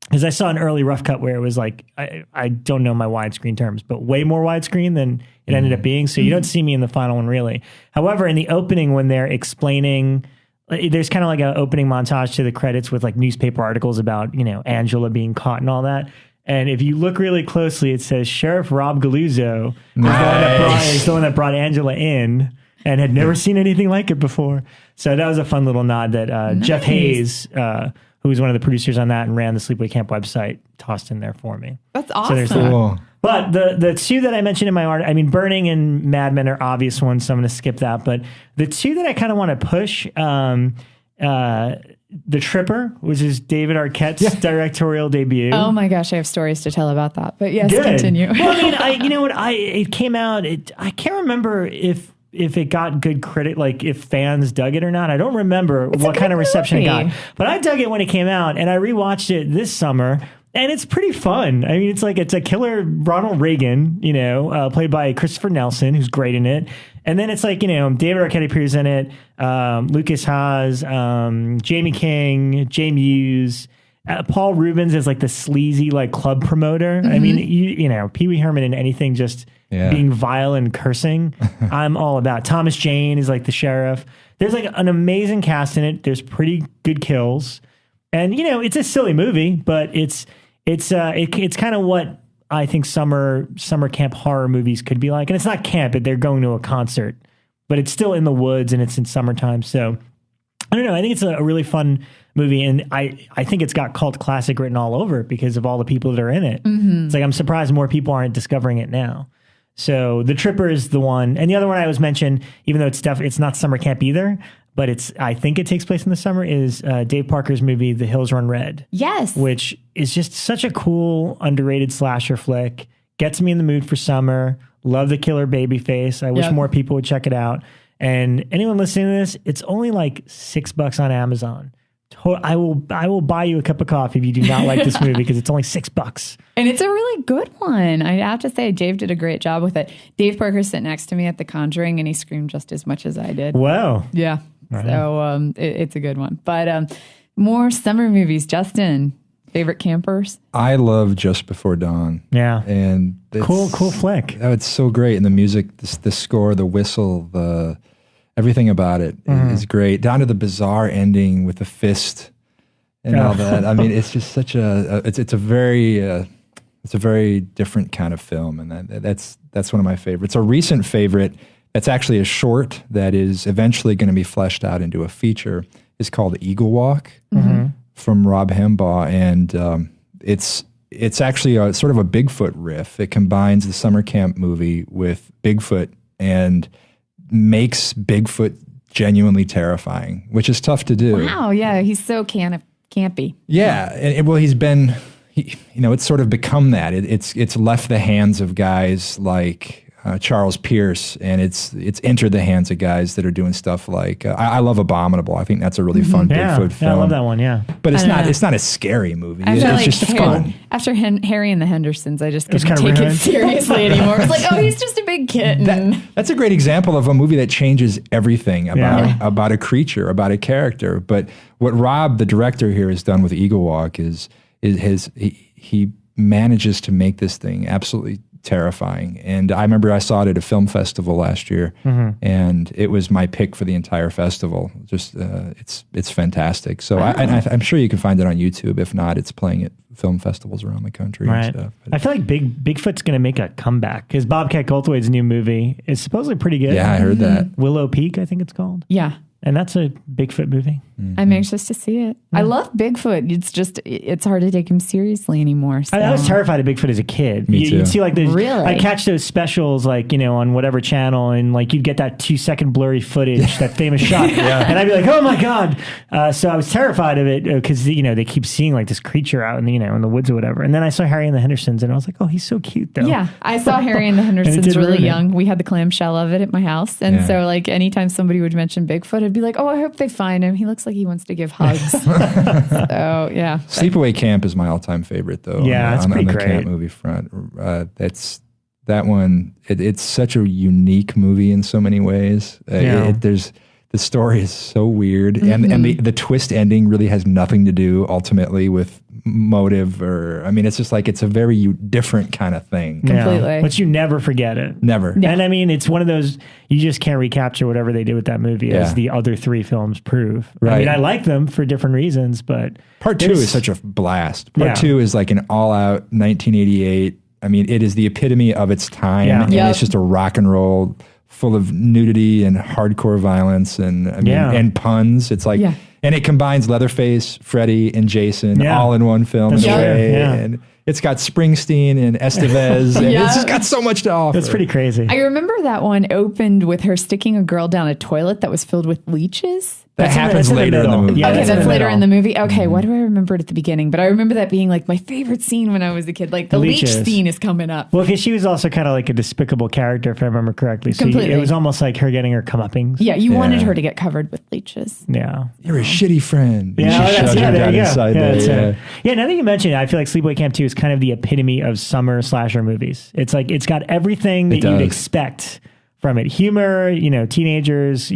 because I saw an early rough cut where it was like, I don't know my widescreen terms, but way more widescreen than it ended up being. So you don't see me in the final one, really. However, in the opening, when they're explaining... There's kind of like an opening montage to the credits with like newspaper articles about, Angela being caught and all that. And if you look really closely, it says Sheriff Rob Galluzzo is the one that brought Angela in and had never seen anything like it before. So that was a fun little nod that Jeff Hayes, who was one of the producers on that and ran the Sleepaway Camp website, tossed in there for me. That's awesome. So there's cool. But the 2 that I mentioned in my art, I mean, Burning and Mad Men are obvious ones, so I'm going to skip that. But the 2 that I kind of want to push, The Tripper, which is David Arquette's directorial debut. Oh my gosh, I have stories to tell about that. But yes, Good. Continue. Well, I mean, you know what? It came out. I can't remember if it got good critic, like if fans dug it or not. I don't remember what kind of reception it got. But I dug it when it came out, and I rewatched it this summer. And it's pretty fun. I mean, it's a killer Ronald Reagan, played by Christopher Nelson, who's great in it. And then it's like, David Arquette appears in it, Lucas Haas, Jamie King, Jay Muse, Paul Rubens is like the sleazy like club promoter. I mean, Pee Wee Herman in anything just being vile and cursing, I'm all about. Thomas Jane is like the sheriff. There's like an amazing cast in it. There's pretty good kills. And, it's a silly movie, but it's kind of what I think summer camp horror movies could be like. And it's not camp, they're going to a concert, but it's still in the woods and it's in summertime. So I don't know. I think it's a really fun movie. And I think it's got cult classic written all over it because of all the people that are in it. It's like, I'm surprised more people aren't discovering it now. So The Tripper is the one. And the other one I was mentioned, even though it's not summer camp either, but I think it takes place in the summer, is Dave Parker's movie, The Hills Run Red. Yes. Which is just such a cool, underrated slasher flick. Gets me in the mood for summer. Love the killer baby face. I wish more people would check it out. And anyone listening to this, it's only like $6 on Amazon. I will buy you a cup of coffee if you do not like this movie, because it's only $6. And it's a really good one. I have to say, Dave did a great job with it. Dave Parker sat next to me at The Conjuring, and he screamed just as much as I did. Wow. Yeah. Right. So it's a good one. But more summer movies. Justin, favorite campers? I love Just Before Dawn. Yeah. And cool flick. Oh, it's so great. And the music, the score, the whistle, everything about it is great. Down to the bizarre ending with the fist and all that. I mean, it's just such it's a very different kind of film, and that's one of my favorites. A recent favorite that's actually a short that is eventually going to be fleshed out into a feature is called Eagle Walk from Rob Hembaugh, and it's actually sort of a Bigfoot riff. It combines the summer camp movie with Bigfoot and makes Bigfoot genuinely terrifying, which is tough to do. Wow, yeah, he's so campy. Yeah, and it's sort of become that. It's left the hands of guys like Charles Pierce, and it's entered the hands of guys that are doing stuff like I love Abominable. I think that's a really fun Bigfoot film. Yeah, I love that one. Yeah, but it's not a scary movie. It's just fun. After Harry and the Hendersons, I just couldn't take it seriously anymore. It's like, oh, he's just a big kitten. That's a great example of a movie that changes everything about a creature, about a character. But what Rob, the director here, has done with Eagle Walk is he manages to make this thing absolutely terrifying. And I remember I saw it at a film festival last year, and it was my pick for the entire festival. Just it's fantastic. So I'm sure you can find it on YouTube. If not, it's playing at film festivals around the country and stuff. But I feel like Bigfoot's going to make a comeback, because Bobcat Goldthwait's new movie is supposedly pretty good. Yeah, I heard that. Willow Peak, I think it's called. Yeah. And that's a Bigfoot movie. I'm anxious to see it. I love Bigfoot. It's hard to take him seriously anymore. So. I was terrified of Bigfoot as a kid. Me too. You'd see like really? I'd catch those specials on whatever channel, and like you'd get that 2-second blurry footage, that famous shot. And I'd be like, oh my God. So I was terrified of it because, they keep seeing like this creature out in the woods or whatever. And then I saw Harry and the Hendersons, and I was like, oh, he's so cute though. Yeah. I saw Harry and the Hendersons really young. We had the clamshell of it at my house. And so like anytime somebody would mention Bigfoot, I'd be like, oh, I hope they find him. He looks like he wants to give hugs. So, yeah. Sleepaway Camp is my all-time favorite, though. Yeah, it's pretty on the great. camp movie front. That one. It's such a unique movie in so many ways. The story is so weird, and the twist ending really has nothing to do ultimately with motive, it's just like it's a very different kind of thing. Completely. But you never forget it. Never. Yeah. And it's one of those, you just can't recapture whatever they did with that movie, as the other 3 films prove. Right. I like them for different reasons, but Part 2 is such a blast. Part 2 is like an all-out 1988. It is the epitome of its time, and it's just a rock and roll full of nudity and hardcore violence and puns. It's like, and it combines Leatherface, Freddy, and Jason all in one film in a way. Yeah. And it's got Springsteen and Estevez, and it's just got so much to offer. That's pretty crazy. I remember that one opened with her sticking a girl down a toilet that was filled with leeches. That happens later in the movie. Yeah, okay, that's later in the movie. Okay, why do I remember it at the beginning? But I remember that being like my favorite scene when I was a kid. Like the leech scene is coming up. Well, because she was also kind of like a despicable character, if I remember correctly. So Completely. it was almost like her getting her comeuppings. Yeah, you wanted her to get covered with leeches. Yeah. You're a shitty friend. Yeah, there you go. Yeah, now that you mention it, I feel like Sleepaway Camp 2 is kind of the epitome of summer slasher movies. It's like it's got everything that you'd expect from it. Humor, teenagers,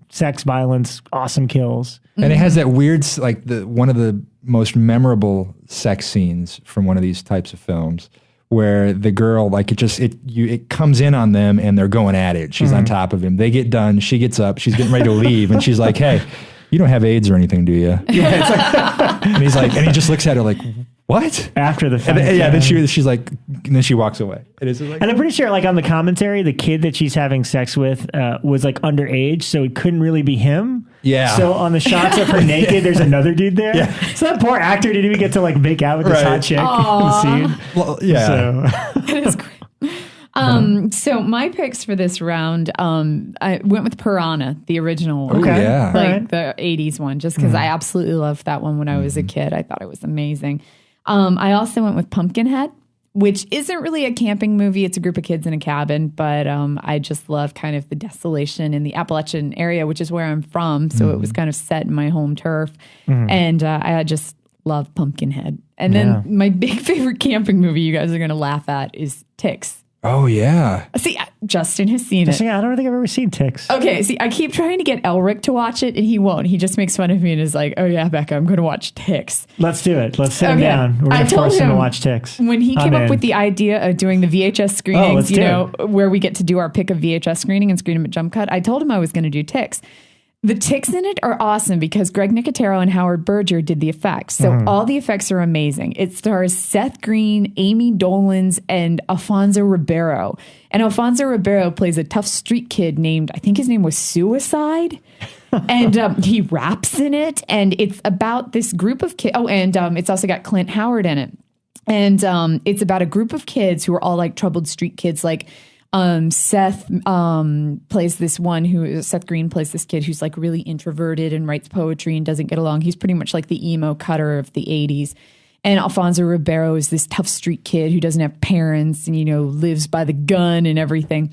sex, violence, awesome kills. And it has that weird, like one of the most memorable sex scenes from one of these types of films, where the girl, like it comes in on them and they're going at it. She's on top of him. They get done. She gets up. She's getting ready to leave, and she's like, "Hey, you don't have AIDS or anything, do you?" Yeah. It's like, and he's like, and he just looks at her like, "What?" After the fact. And then she's like, and then she walks away. And I'm pretty sure, like on the commentary, the kid that she's having sex with was like underage, so it couldn't really be him. Yeah. So on the shots of her naked, there's another dude there. Yeah. So that poor actor didn't even get to like make out with this hot chick in the scene. Well, yeah. That is great. So my picks for this round, I went with Piranha, the original one. Okay. Yeah. Like the 80s one, just because I absolutely loved that one when I was a kid. I thought it was amazing. I also went with Pumpkinhead, which isn't really a camping movie. It's a group of kids in a cabin, but I just love kind of the desolation in the Appalachian area, which is where I'm from. So it was kind of set in my home turf. And I just love Pumpkinhead. And then my big favorite camping movie you guys are going to laugh at is Ticks. Oh, yeah. See, Justin has seen it. I don't think I've ever seen Ticks. Okay, see, I keep trying to get Elric to watch it, and he won't. He just makes fun of me and is like, oh yeah, Becca, I'm going to watch Ticks. Let's do it. Let's sit him down. We're going to force him to watch Ticks. When he came up with the idea of doing the VHS screenings, where we get to do our pick of VHS screening and screen them at Jump Cut, I told him I was going to do Ticks. The ticks in it are awesome because Greg Nicotero and Howard Berger did the effects. So all the effects are amazing. It stars Seth Green, Amy Dolans, and Alfonso Ribeiro. And Alfonso Ribeiro plays a tough street kid named, I think his name was Suicide. And he raps in it. And it's about this group of kids. Oh, and it's also got Clint Howard in it. And it's about a group of kids who are all like troubled street kids, like Seth plays this one Seth Green plays this kid who's like really introverted and writes poetry and doesn't get along. He's pretty much like the emo cutter of the 80s. And Alfonso Ribeiro is this tough street kid who doesn't have parents and, lives by the gun and everything.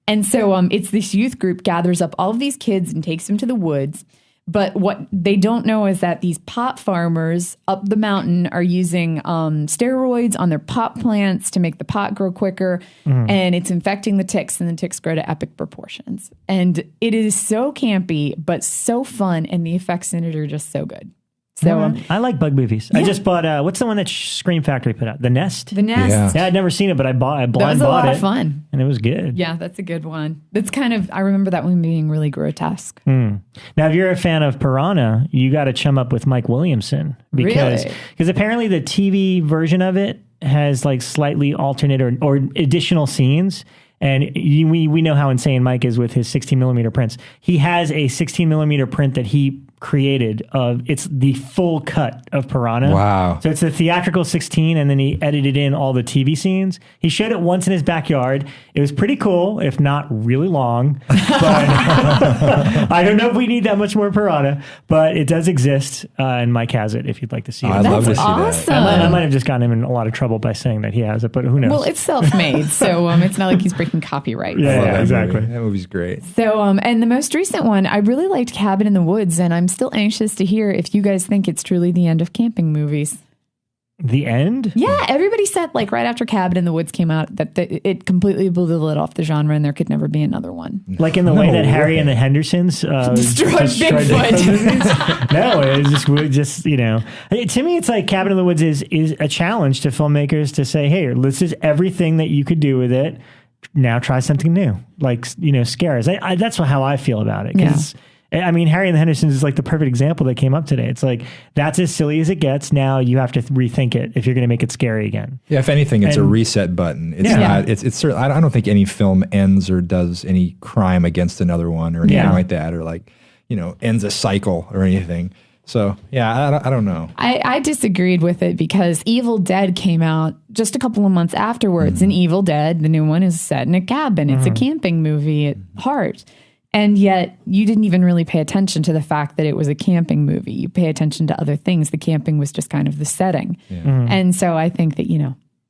And so it's this youth group gathers up all of these kids and takes them to the woods. But what they don't know is that these pot farmers up the mountain are using steroids on their pot plants to make the pot grow quicker. And it's infecting the ticks, and the ticks grow to epic proportions. And it is so campy, but so fun. And the effects in it are just so good. So I like bug movies. Yeah. I just bought, what's the one that Scream Factory put out? The Nest? The Nest. Yeah, I'd never seen it, but I blind bought it. That was a lot of fun. And it was good. Yeah, that's a good one. That's kind of, I remember that one being really grotesque. Now, if you're a fan of Piranha, you got to chum up with Mike Williamson. Because apparently the TV version of it has like slightly alternate or additional scenes. And we know how insane Mike is with his 16 millimeter prints. He has a 16 millimeter print that he created it's the full cut of Piranha. Wow. So it's a theatrical 16, and then he edited in all the TV scenes. He showed it once in his backyard. It was pretty cool, if not really long. But I don't know if we need that much more Piranha, but it does exist, and Mike has it if you'd like to see it. I'd love to see awesome. that. I might have just gotten him in a lot of trouble by saying that he has it, but who knows? Well, it's self-made, so it's not like he's breaking copyright. Yeah, exactly. That movie's great. So, and the most recent one, I really liked Cabin in the Woods, and I'm still anxious to hear if you guys think it's truly the end of camping movies. The end? Yeah, everybody said like right after Cabin in the Woods came out that it completely blew the lid off the genre and there could never be another one. Like in the way that Harry and the Hendersons destroyed Bigfoot. No, it's just to me it's like Cabin in the Woods is a challenge to filmmakers to say, hey, this is everything that you could do with it. Now try something new, like scare us. That's how I feel about it. Because I mean, Harry and the Hendersons is like the perfect example that came up today. It's like that's as silly as it gets. Now you have to rethink it if you're going to make it scary again. Yeah, if anything, it's a reset button. It's not. It's certainly. I don't think any film ends or does any crime against another one or anything like that, or like ends a cycle or anything. So, yeah, I don't know. I disagreed with it because Evil Dead came out just a couple of months afterwards. And Evil Dead, the new one, is set in a cabin. It's a camping movie at heart. And yet you didn't even really pay attention to the fact that it was a camping movie. You pay attention to other things. The camping was just kind of the setting. Yeah. And so I think that,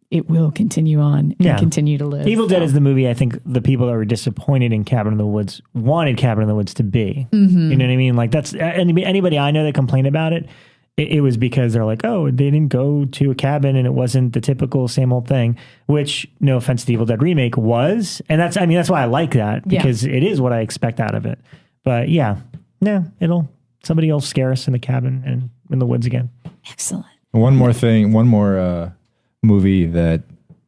it will continue on and continue to live. Evil Dead is the movie I think the people that were disappointed in Cabin in the Woods wanted Cabin in the Woods to be. You know what I mean? Like that's anybody I know that complained about it, it was because they're like, oh, they didn't go to a cabin and it wasn't the typical same old thing, which no offense to the Evil Dead remake was. And that's why I like that because it is what I expect out of it. But somebody will scare us in the cabin and in the woods again. Excellent. One more movie that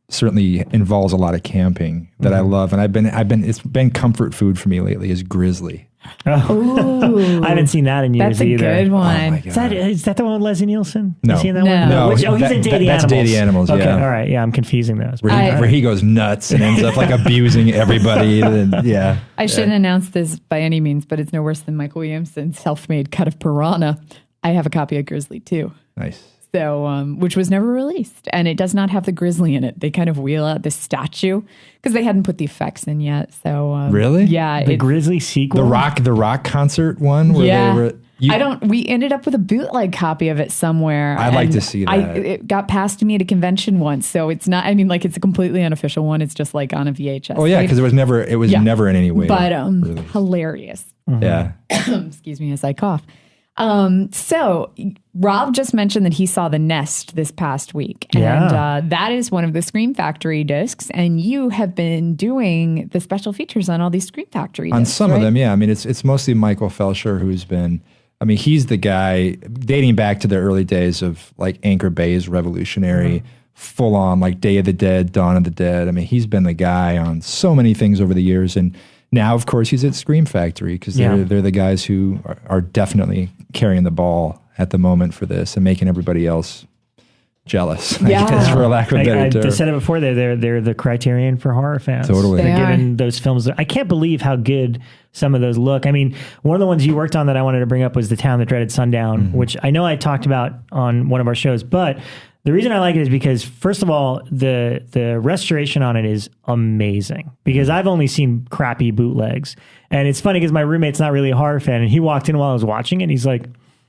certainly involves a lot of camping that I love, and it's been comfort food for me lately is Grizzly. Oh. I haven't seen that in years either. That's a good one. Is that the one with Leslie Nielsen? No. You seen that one? No. He's in Day the Animals. That's Day the Animals, okay, yeah. All right, yeah, I'm confusing those. Where he goes nuts and ends up like abusing everybody. I shouldn't announce this by any means, but it's no worse than Michael Williamson's self-made cut of Piranha. I have a copy of Grizzly too. Nice. So, which was never released, and it does not have the Grizzly in it. They kind of wheel out the statue because they hadn't put the effects in yet. So, really, yeah, the Grizzly sequel, the rock concert one, where yeah. they were. We ended up with a bootleg copy of it somewhere. I'd like to see that. It got passed to me at a convention once, so it's not. I mean, like it's a completely unofficial one. It's just like on a VHS. Oh yeah, because it was never in any way. But hilarious. Mm-hmm. Yeah. Excuse me as I cough. So Rob just mentioned that he saw The Nest this past week, and that is one of the Scream Factory discs. And you have been doing the special features on all these Scream Factory discs, on some of them. Yeah, I mean it's mostly Michael Felsher who's been. I mean, he's the guy dating back to the early days of like Anchor Bay's revolutionary, full on like Day of the Dead, Dawn of the Dead. I mean, he's been the guy on so many things over the years. And now, of course, he's at Scream Factory because they're the guys who are definitely carrying the ball at the moment for this and making everybody else jealous, I guess, for a lack of a better term. I said it before, they're the criterion for horror fans. Totally. They're giving those films. I can't believe how good some of those look. I mean, one of the ones you worked on that I wanted to bring up was The Town That Dreaded Sundown, which I know I talked about on one of our shows, but the reason I like it is because, first of all, the restoration on it is amazing because I've only seen crappy bootlegs. And it's funny because my roommate's not really a horror fan, and he walked in while I was watching it, and he's like,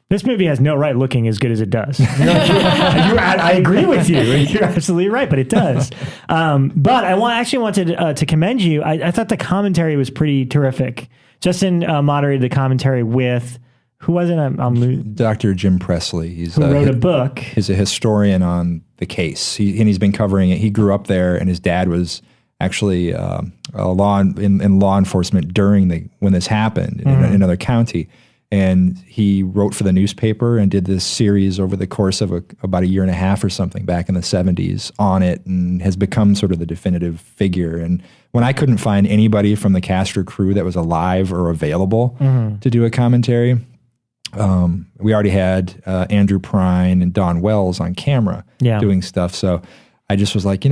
this movie has no right looking as good as it does. I agree with you. You're absolutely right, but it does. But I actually wanted to commend you. I thought the commentary was pretty terrific. Justin moderated the commentary with, who was it? Dr. Jim Presley. Who wrote a book. He's a historian on the case. He's been covering it. He grew up there, and his dad was actually in law enforcement when this happened in another county. And he wrote for the newspaper and did this series over the course of about a year and a half or something back in the 70s on it, and has become sort of the definitive figure. And when I couldn't find anybody from the cast or crew that was alive or available to do a commentary, we already had Andrew Prine and Don Wells on camera doing stuff. So I just was like,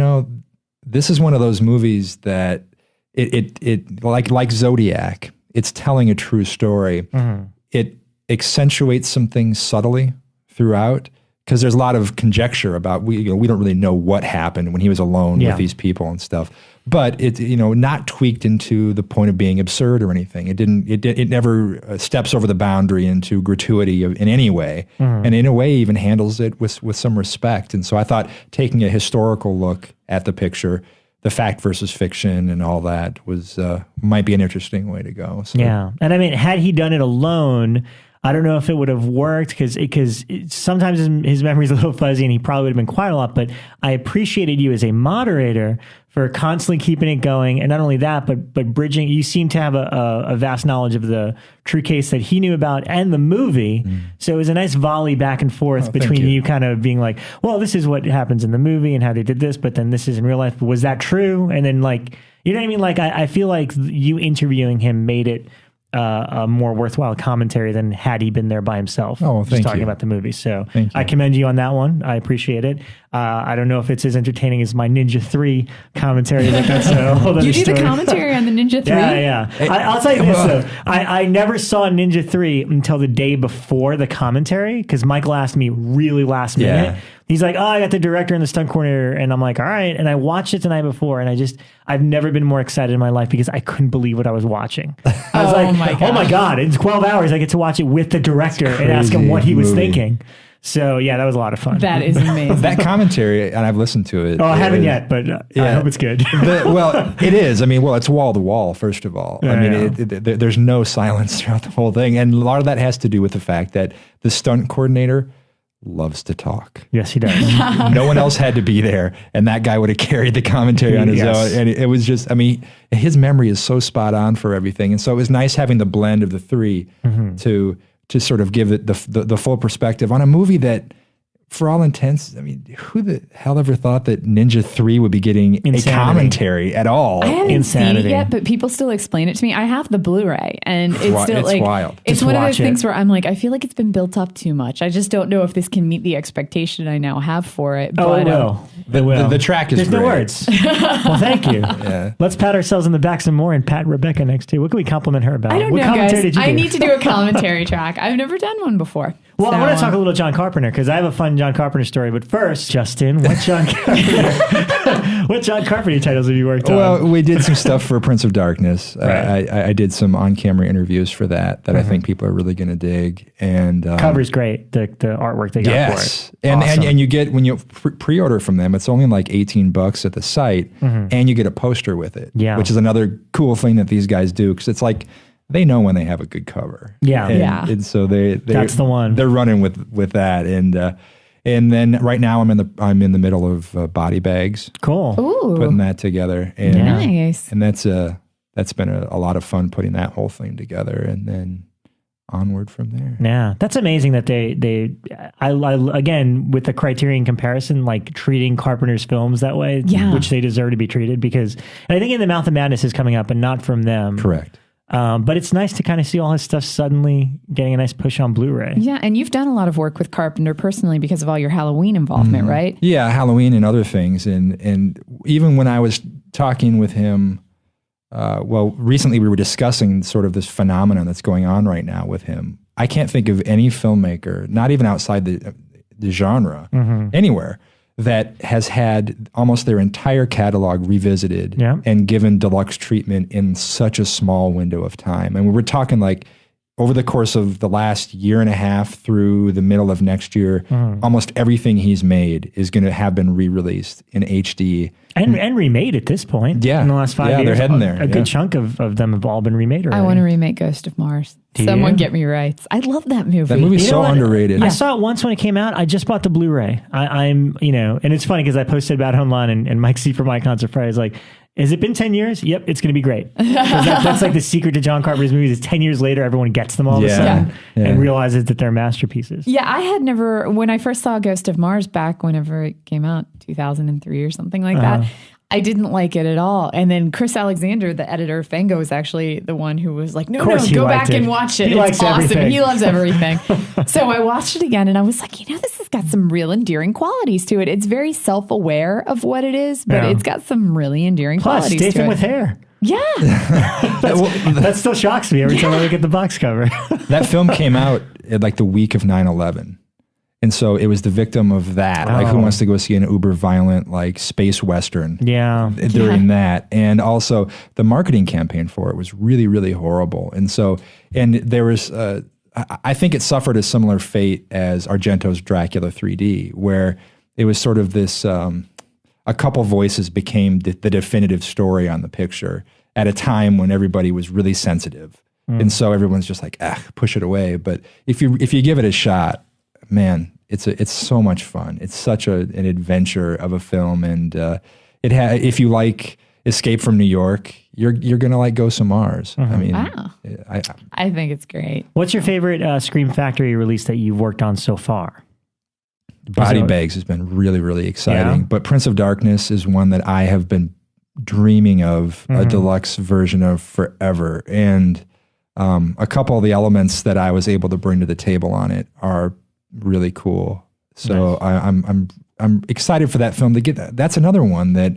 this is one of those movies that it like Zodiac, it's telling a true story. It accentuates some things subtly throughout because there's a lot of conjecture about we don't really know what happened when he was alone with these people and stuff. But it not tweaked into the point of being absurd or anything. It never steps over the boundary into gratuity in any way, and in a way even handles it with some respect. And so I thought taking a historical look at the picture, the fact versus fiction and all that was might be an interesting way to go. So. Yeah. And I mean, had he done it alone, I don't know if it would have worked because sometimes his memory is a little fuzzy and he probably would have been quiet a lot, but I appreciated you as a moderator for constantly keeping it going. And not only that, but bridging, you seem to have a vast knowledge of the true case that he knew about and the movie. So it was a nice volley back and forth between you kind of being like, well, this is what happens in the movie and how they did this, but then this is in real life. But was that true? And then you know what I mean? Like, I feel like you interviewing him made it a more worthwhile commentary than had he been there by himself. Just talking about the movie. So I commend you on that one. I appreciate it. I don't know if it's as entertaining as my Ninja 3 commentary, but that's a whole other You do story. the commentary on the Ninja 3? Yeah. I'll tell you this, though. I never saw Ninja 3 until the day before the commentary, because Michael asked me really last minute. He's like, I got the director and the stunt coordinator. And I'm like, all right. And I watched it the night before, and I've never been more excited in my life because I couldn't believe what I was watching. I was oh my God, in 12 hours, I get to watch it with the director and ask him what he was thinking. So, yeah, that was a lot of fun. That is amazing. That commentary, and I've listened to it. Oh, I haven't yet, but I hope it's good. Well, it is. I mean, it's wall to wall, first of all. There's no silence throughout the whole thing. And a lot of that has to do with the fact that the stunt coordinator loves to talk. Yes, he does. No one else had to be there, and that guy would have carried the commentary on his own. And it was just, I mean, his memory is so spot on for everything. And so it was nice having the blend of the three to sort of give it the full perspective on a movie that, for all intents, I mean, who the hell ever thought that Ninja 3 would be getting a commentary at all? I haven't seen it yet, but people still explain it to me. I have the Blu-ray, and it's still it's wild. It's one of those things where I'm like, I feel like it's been built up too much. I just don't know if this can meet the expectation I now have for it. Oh, it will. The track is There's great. no words. Well, thank you. Let's pat ourselves on the back some more and pat Rebekah next too. What can we compliment her about? I don't what know, commentary guys. did you do? I need to do a commentary track. I've never done one before. Well, I want to talk a little John Carpenter because I have a fun John Carpenter story. But first, Justin, what John Carpenter titles have you worked on? Well, we did some stuff for Prince of Darkness. Right. I did some on-camera interviews for that I think people are really going to dig. And cover's great. The artwork they got for it. And you get, when you pre-order from them, it's only like $18 at the site, and you get a poster with it. Yeah. Which is another cool thing that these guys do, because it's like they know when they have a good cover. Yeah. And so that's the one. They're running with that. And then right now I'm in the middle of Body Bags. Cool. Ooh. Putting that together. And, Nice. And that's been a lot of fun putting that whole thing together, and then onward from there. Yeah, that's amazing that I again, with the Criterion comparison, like treating Carpenter's films that way, which they deserve to be treated, because, and I think In the Mouth of Madness is coming up, and not from them. Correct. But it's nice to kind of see all his stuff suddenly getting a nice push on Blu-ray. Yeah, and you've done a lot of work with Carpenter personally because of all your Halloween involvement, right? Yeah, Halloween and other things. And even when I was talking with him, recently we were discussing sort of this phenomenon that's going on right now with him. I can't think of any filmmaker, not even outside the genre, anywhere, that has had almost their entire catalog revisited and given deluxe treatment in such a small window of time. And we're talking like over the course of the last year and a half through the middle of next year, almost everything he's made is going to have been re-released in HD. And remade at this point. Yeah. In the last 5 years. Yeah, they're heading there. A good chunk of them have all been remade already. I want to remake Ghost of Mars. Someone get me rights. I love that movie. That movie's so underrated. I saw it once when it came out. I just bought the Blu-ray. I'm and it's funny because I posted about it online, and Mike C. from My Concert Friday is like, has it been 10 years? Yep, it's going to be great. That's like the secret to John Carpenter's movies is 10 years later, everyone gets them all of a sudden and realizes that they're masterpieces. Yeah, I had never, when I first saw Ghost of Mars back whenever it came out, 2003 or something like that, I didn't like it at all. And then Chris Alexander, the editor of Fango, was actually the one who was like, no, go back and watch it. It's awesome. Everything. He loves everything. So I watched it again and I was like, this has got some real endearing qualities to it. It's very self-aware of what it is, but it's got some really endearing qualities to it. Statham with hair. Yeah. that still shocks me every time I look at the box cover. That film came out at like the week of 9/11. And so it was the victim of that. Like, who wants to go see an uber violent, like, space Western during that? And also the marketing campaign for it was really, really horrible. And so, and there was, I think it suffered a similar fate as Argento's Dracula 3D, where it was sort of this, a couple voices became the definitive story on the picture at a time when everybody was really sensitive. And so everyone's just like, push it away. But if you give it a shot, man, it's so much fun. It's such an adventure of a film, and if you like Escape from New York, you're gonna like Ghosts of Mars. I mean, I think it's great. What's your favorite Scream Factory release that you've worked on so far? Body Bags has been really, really exciting, but Prince of Darkness is one that I have been dreaming of a deluxe version of forever, and a couple of the elements that I was able to bring to the table on it are really cool. So nice. I'm excited for that film to get that. That's another one that,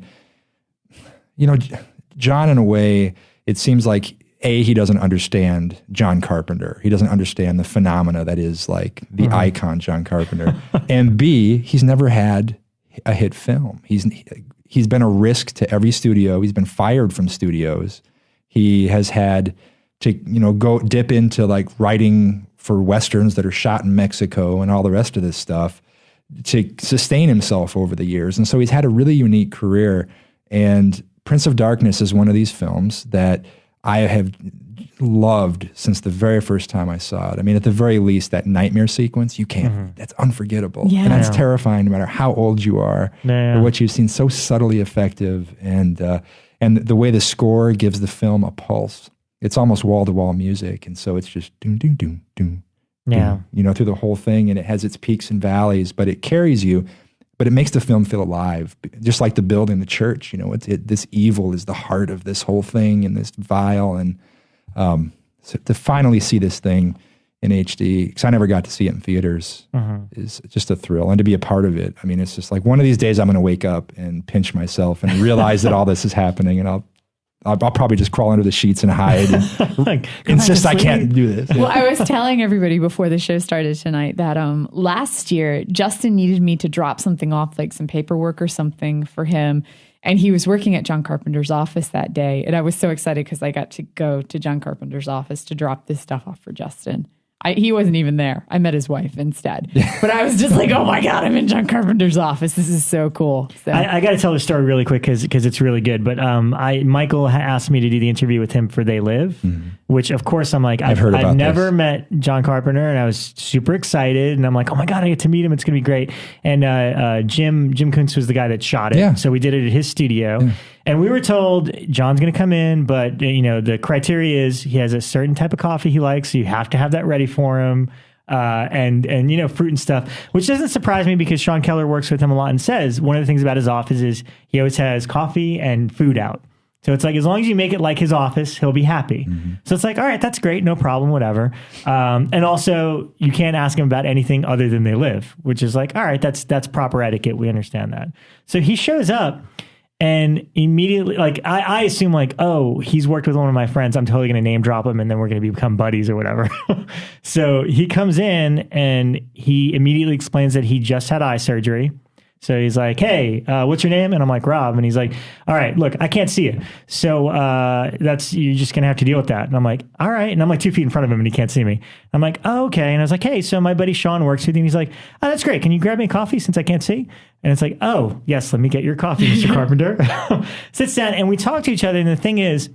John, in a way, it seems like A, he doesn't understand John Carpenter. He doesn't understand the phenomena that is like the icon John Carpenter. And B, he's never had a hit film. He's been a risk to every studio. He's been fired from studios. He has had to, go dip into like writing for Westerns that are shot in Mexico and all the rest of this stuff to sustain himself over the years. And so he's had a really unique career. And Prince of Darkness is one of these films that I have loved since the very first time I saw it. I mean, at the very least, that nightmare sequence, you can't, that's unforgettable. Yeah. And that's terrifying no matter how old you are or what you've seen, so subtly effective. And the way the score gives the film a pulse. It's almost wall-to-wall music, and so it's just doom, doom, doom, doom, doom, through the whole thing, and it has its peaks and valleys, but it carries you, but it makes the film feel alive, just like the building, the church, this evil is the heart of this whole thing, and this vial, and so to finally see this thing in HD, because I never got to see it in theaters, is just a thrill, and to be a part of it, I mean, it's just like one of these days I'm going to wake up and pinch myself and realize that all this is happening, and I'll I'll probably just crawl under the sheets and hide and Like, insist I can't do this. Well, I was telling everybody before the show started tonight that last year, Justin needed me to drop something off, like some paperwork or something for him. And he was working at John Carpenter's office that day. And I was so excited because I got to go to John Carpenter's office to drop this stuff off for Justin. He wasn't even there. I met his wife instead. But I was just like, oh my God, I'm in John Carpenter's office. This is so cool. So. I got to tell the story really quick because it's really good. But Michael asked me to do the interview with him for They Live, which of course I'm like, I've never met John Carpenter, and I was super excited. And I'm like, oh my God, I get to meet him. It's going to be great. And Jim Kuntz was the guy that shot it. Yeah. So we did it at his studio. Yeah. And we were told John's going to come in, but the criteria is he has a certain type of coffee he likes. So you have to have that ready for him. And fruit and stuff, which doesn't surprise me because Sean Keller works with him a lot and says one of the things about his office is he always has coffee and food out. So it's like, as long as you make it like his office, he'll be happy. Mm-hmm. So it's like, all right, that's great. No problem, whatever. And also you can't ask him about anything other than They Live, which is like, all right, that's proper etiquette. We understand that. So he shows up. And immediately, like, I assume, like, oh, he's worked with one of my friends. I'm totally going to name drop him, and then we're going to become buddies or whatever. So he comes in, and he immediately explains that he just had eye surgery. So he's like, hey, what's your name? And I'm like, Rob. And he's like, all right, look, I can't see it. So you're just going to have to deal with that. And I'm like, all right. And I'm like 2 feet in front of him and he can't see me. I'm like, oh, okay. And I was like, hey, so my buddy Sean works with you. And he's like, oh, that's great. Can you grab me a coffee since I can't see? And it's like, oh, yes, let me get your coffee, Mr. Carpenter. Sits down and we talk to each other. And the thing is,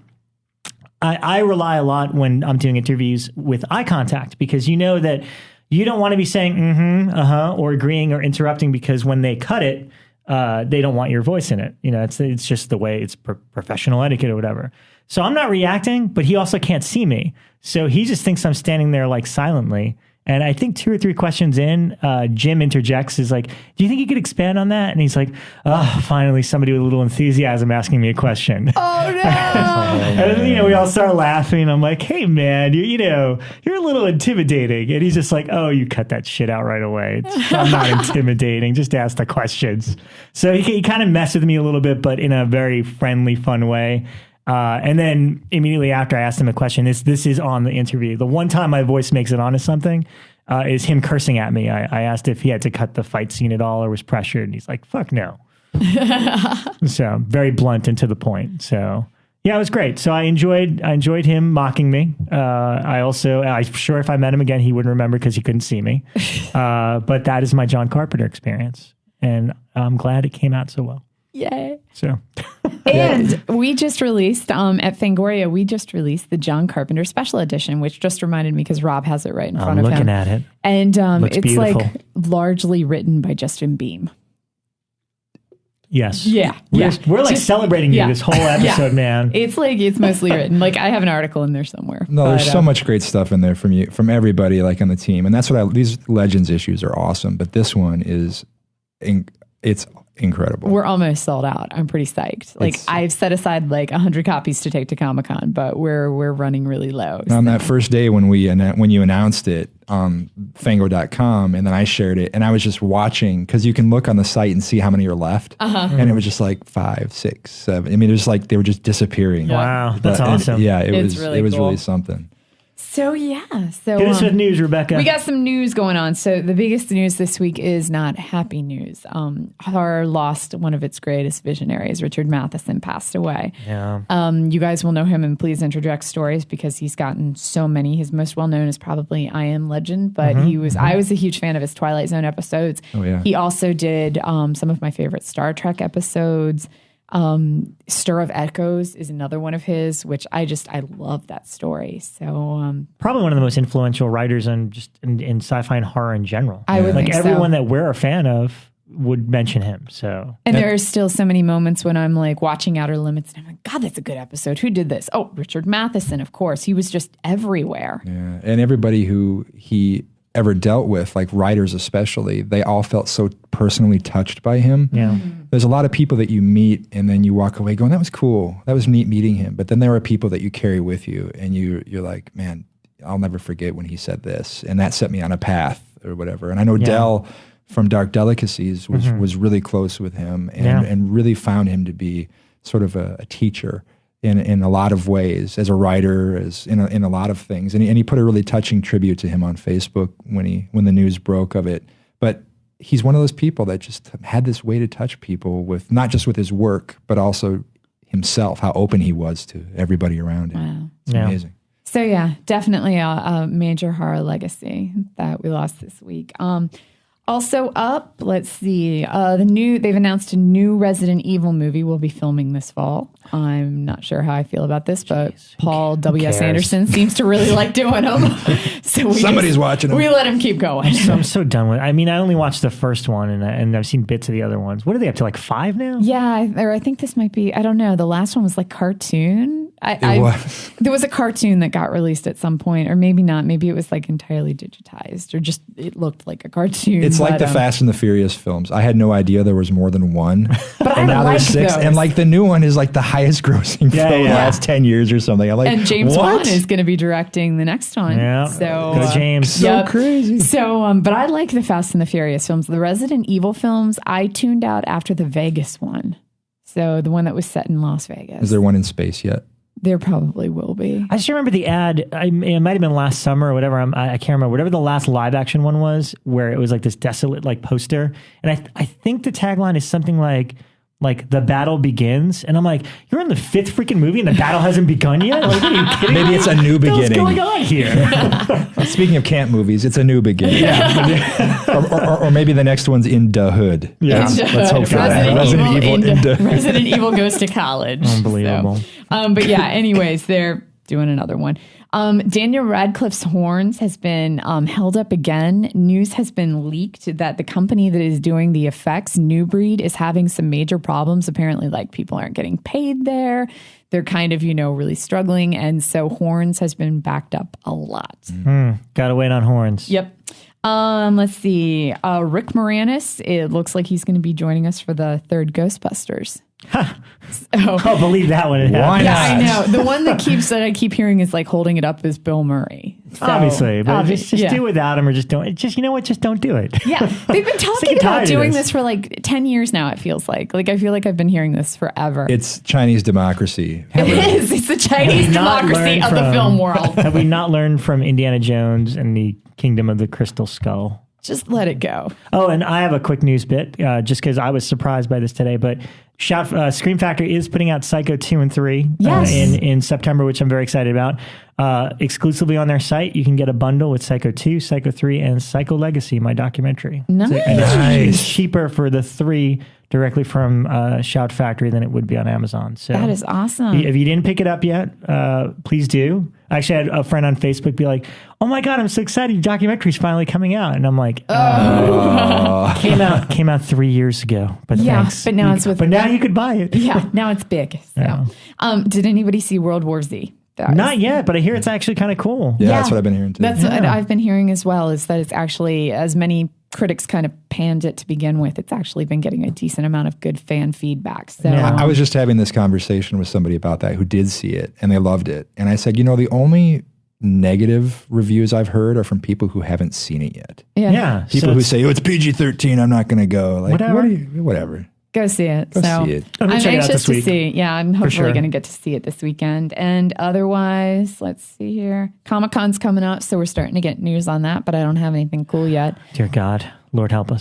I rely a lot when I'm doing interviews with eye contact because you know that you don't want to be saying or agreeing or interrupting because when they cut it, they don't want your voice in it. It's just the way it's professional etiquette or whatever. So I'm not reacting, but he also can't see me. So he just thinks I'm standing there like silently. And I think 2 or 3 questions in, Jim interjects, is like, do you think you could expand on that? And he's like, oh, finally somebody with a little enthusiasm asking me a question. Oh, no. And then, we all start laughing. I'm like, hey, man, you're a little intimidating. And he's just like, oh, you cut that shit out right away. I'm not intimidating. Just ask the questions. So he kind of messed with me a little bit, but in a very friendly, fun way. And then immediately after I asked him a question, this is on the interview. The one time my voice makes it onto something is him cursing at me. I asked if he had to cut the fight scene at all or was pressured. And he's like, fuck no. So very blunt and to the point. So yeah, it was great. So I enjoyed him mocking me. I'm sure if I met him again, he wouldn't remember because he couldn't see me. But that is my John Carpenter experience. And I'm glad it came out so well. Yay. So, and we just released at Fangoria, we just released the John Carpenter special edition, which just reminded me because Rob has it right in front of him. I'm looking at it. And it's beautiful. like largely written by Justin Beahm. Yes. Yeah. We're like celebrating you this whole episode, man. It's mostly written. Like I have an article in there somewhere. No, there's so much great stuff in there from everybody like on the team. And that's what these Legends issues are awesome. But this one it's incredible. We're almost sold out. I'm pretty psyched. Like I've set aside like 100 copies to take to Comic-Con, but we're running really low. On that first day when you announced it on fango.com and then I shared it and I was just watching because you can look on the site and see how many are left. And it was just like 5, 6, 7. I mean, it was like they were just disappearing. Wow, that's awesome. It was really something. So hit us with news, Rebekah. We got some news going on. So the biggest news this week is not happy news. Horror lost one of its greatest visionaries. Richard Matheson passed away. Yeah. You guys will know him in Please Interject Stories because he's gotten so many. His most well known is probably I Am Legend, but I was a huge fan of his Twilight Zone episodes. Oh yeah. He also did some of my favorite Star Trek episodes. Stir of Echoes is another one of his, which I love that story. So probably one of the most influential writers in sci-fi and horror in general. I would think everyone that we're a fan of would mention him. So there are still so many moments when I'm like watching Outer Limits and I'm like, God, that's a good episode. Who did this? Oh, Richard Matheson, of course. He was just everywhere. Yeah, and everybody who he ever dealt with, like writers especially, they all felt so personally touched by him. Yeah. There's a lot of people that you meet and then you walk away going, that was cool. That was neat meeting him. But then there are people that you carry with you and you're like, man, I'll never forget when he said this. And that set me on a path or whatever. And I know Del from Dark Delicacies was really close with him and really found him to be sort of a teacher in a lot of ways, as a writer, as in a lot of things. And he put a really touching tribute to him on Facebook when the news broke of it. But he's one of those people that just had this way to touch people with, not just with his work, but also himself, how open he was to everybody around him. Wow. It's amazing. So yeah, definitely a major horror legacy that we lost this week. Also up, let's see, they've announced a new Resident Evil movie we'll be filming this fall. I'm not sure how I feel about this, but Paul W.S. Anderson seems to really like doing them. So Somebody's watching them. We let him keep going. I'm so done with it. I mean, I only watched the first one and I've seen bits of the other ones. What are they up to, like 5 now? Yeah, I think this might be, I don't know. The last one was like cartoon. There was a cartoon that got released at some point, or maybe not. Maybe it was like entirely digitized, or just it looked like a cartoon. It's like the Fast and the Furious films. I had no idea there was more than one. But and I now like there's 6. those. And like the new one is like the highest grossing film in the last 10 years or something. I'm like, and James what? Wan is going to be directing the next one. Yeah. So Go James. So crazy. So, but I like the Fast and the Furious films. The Resident Evil films, I tuned out after the Vegas one. So the one that was set in Las Vegas. Is there one in space yet? There probably will be. I just remember the ad. It might have been last summer or whatever. I can't remember. Whatever the last live action one was, where it was like this desolate like poster. And I think the tagline is something like the battle begins. And I'm like, you're in the 5th freaking movie and the battle hasn't begun yet? Like, are you kidding Maybe me? it's a new beginning. What's going on here? Speaking of camp movies, it's a new beginning. or maybe the next one's in the hood. Yeah. Let's hope for that. Resident Evil goes to college. Unbelievable. So, but yeah, anyways, they're doing another one. Daniel Radcliffe's horns has been held up again. News has been leaked that the company that is doing the effects, New Breed, is having some major problems. Apparently, like, people aren't getting paid there. They're kind of, really struggling. And so horns has been backed up a lot. Gotta wait on horns. Yep. Let's see. Rick Moranis, it looks like he's going to be joining us for the 3rd Ghostbusters. I'll believe that one. Why Yeah, not? I know. The one that I keep hearing is like holding it up is Bill Murray. So, Obviously, but just do without him, or just don't. Just, you know what? Just don't do it. Yeah, they've been talking and about tired of doing this. this for like 10 years now, it feels like. Like, I feel like I've been hearing this forever. It's Chinese democracy. It is. It's the Chinese Not democracy learned of the from- film world. Have we not learned from Indiana Jones and the Kingdom of the Crystal Skull? Just let it go. Oh, and I have a quick news bit, just because I was surprised by this today. But Scream Factory is putting out Psycho 2 and 3 Yes. in September, which I'm very excited about. Exclusively on their site, you can get a bundle with Psycho 2, Psycho 3, and Psycho Legacy, my documentary. Nice. And it's cheaper for the 3 directly from Shout Factory than it would be on Amazon. So That is awesome. if you didn't pick it up yet, please do. I actually had a friend on Facebook be like, "Oh my God, I'm so excited! Your documentary's finally coming out." And I'm like, came out 3 years ago, but Yeah, thanks. but now it's with- But now you could buy it. Yeah, now it's big. So. Yeah. Did anybody see World War Z? Not yet, but I hear it's actually kind of cool. Yeah, that's what I've been hearing too. That's what I've been hearing as well, is that it's actually, as many critics kind of panned it to begin with, it's actually been getting a decent amount of good fan feedback. So Yeah. I was just having this conversation with somebody about that who did see it and they loved it. And I said, the only negative reviews I've heard are from people who haven't seen it yet. Yeah, People so who it's- say, it's PG-13, I'm not going to go. Like, Whatever. Whatever. go see it. Go see it. I'm I'm gonna check it out anxious this to week. see. Yeah, I'm hopefully sure. going to get to see it this weekend. And otherwise, let's see here. Comic-Con's coming up, so we're starting to get news on that, but I don't have anything cool yet. Dear God, Lord help us.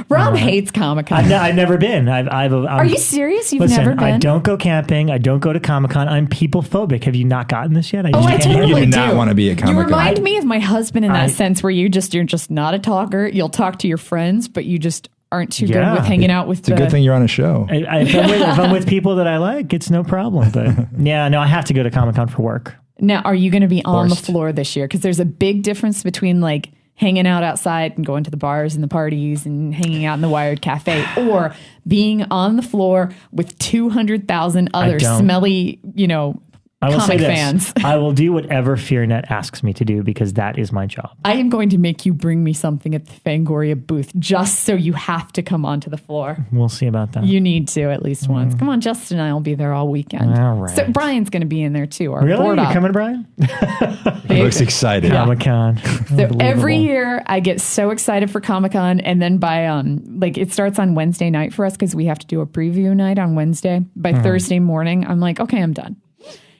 Rob hates Comic-Con. I've never been. Are you serious? You've Listen, never been? I don't go camping. I don't go to Comic-Con. I'm people phobic. Have you not gotten this yet? I can't- totally You do not do. want to be at You Comic-Con. remind me of my husband in that sense, where you're just not a talker. You'll talk to your friends, but you just aren't too good Yeah. with hanging out with It's a good thing you're on a show. If I'm with people that I like, it's no problem. But yeah, no, I have to go to Comic-Con for work. Now, are you going to be on the Forced. floor this year? Because there's a big difference between like hanging out outside and going to the bars and the parties and hanging out in the Wired Cafe, or being on the floor with 200,000 other don't. smelly, I will say comic this. fans. I will do whatever FEARnet asks me to do because that is my job. I am going to make you bring me something at the Fangoria booth just so you have to come onto the floor. We'll see about that. You need to at least once. Come on, Justin and I will be there all weekend. All right. So Brian's going to be in there too. Our Really? board You op. coming, Brian? He looks excited. Yeah. Comic-Con. So every year I get so excited for Comic-Con, and then by it starts on Wednesday night for us because we have to do a preview night on Wednesday. By Thursday morning, I'm like, okay, I'm done.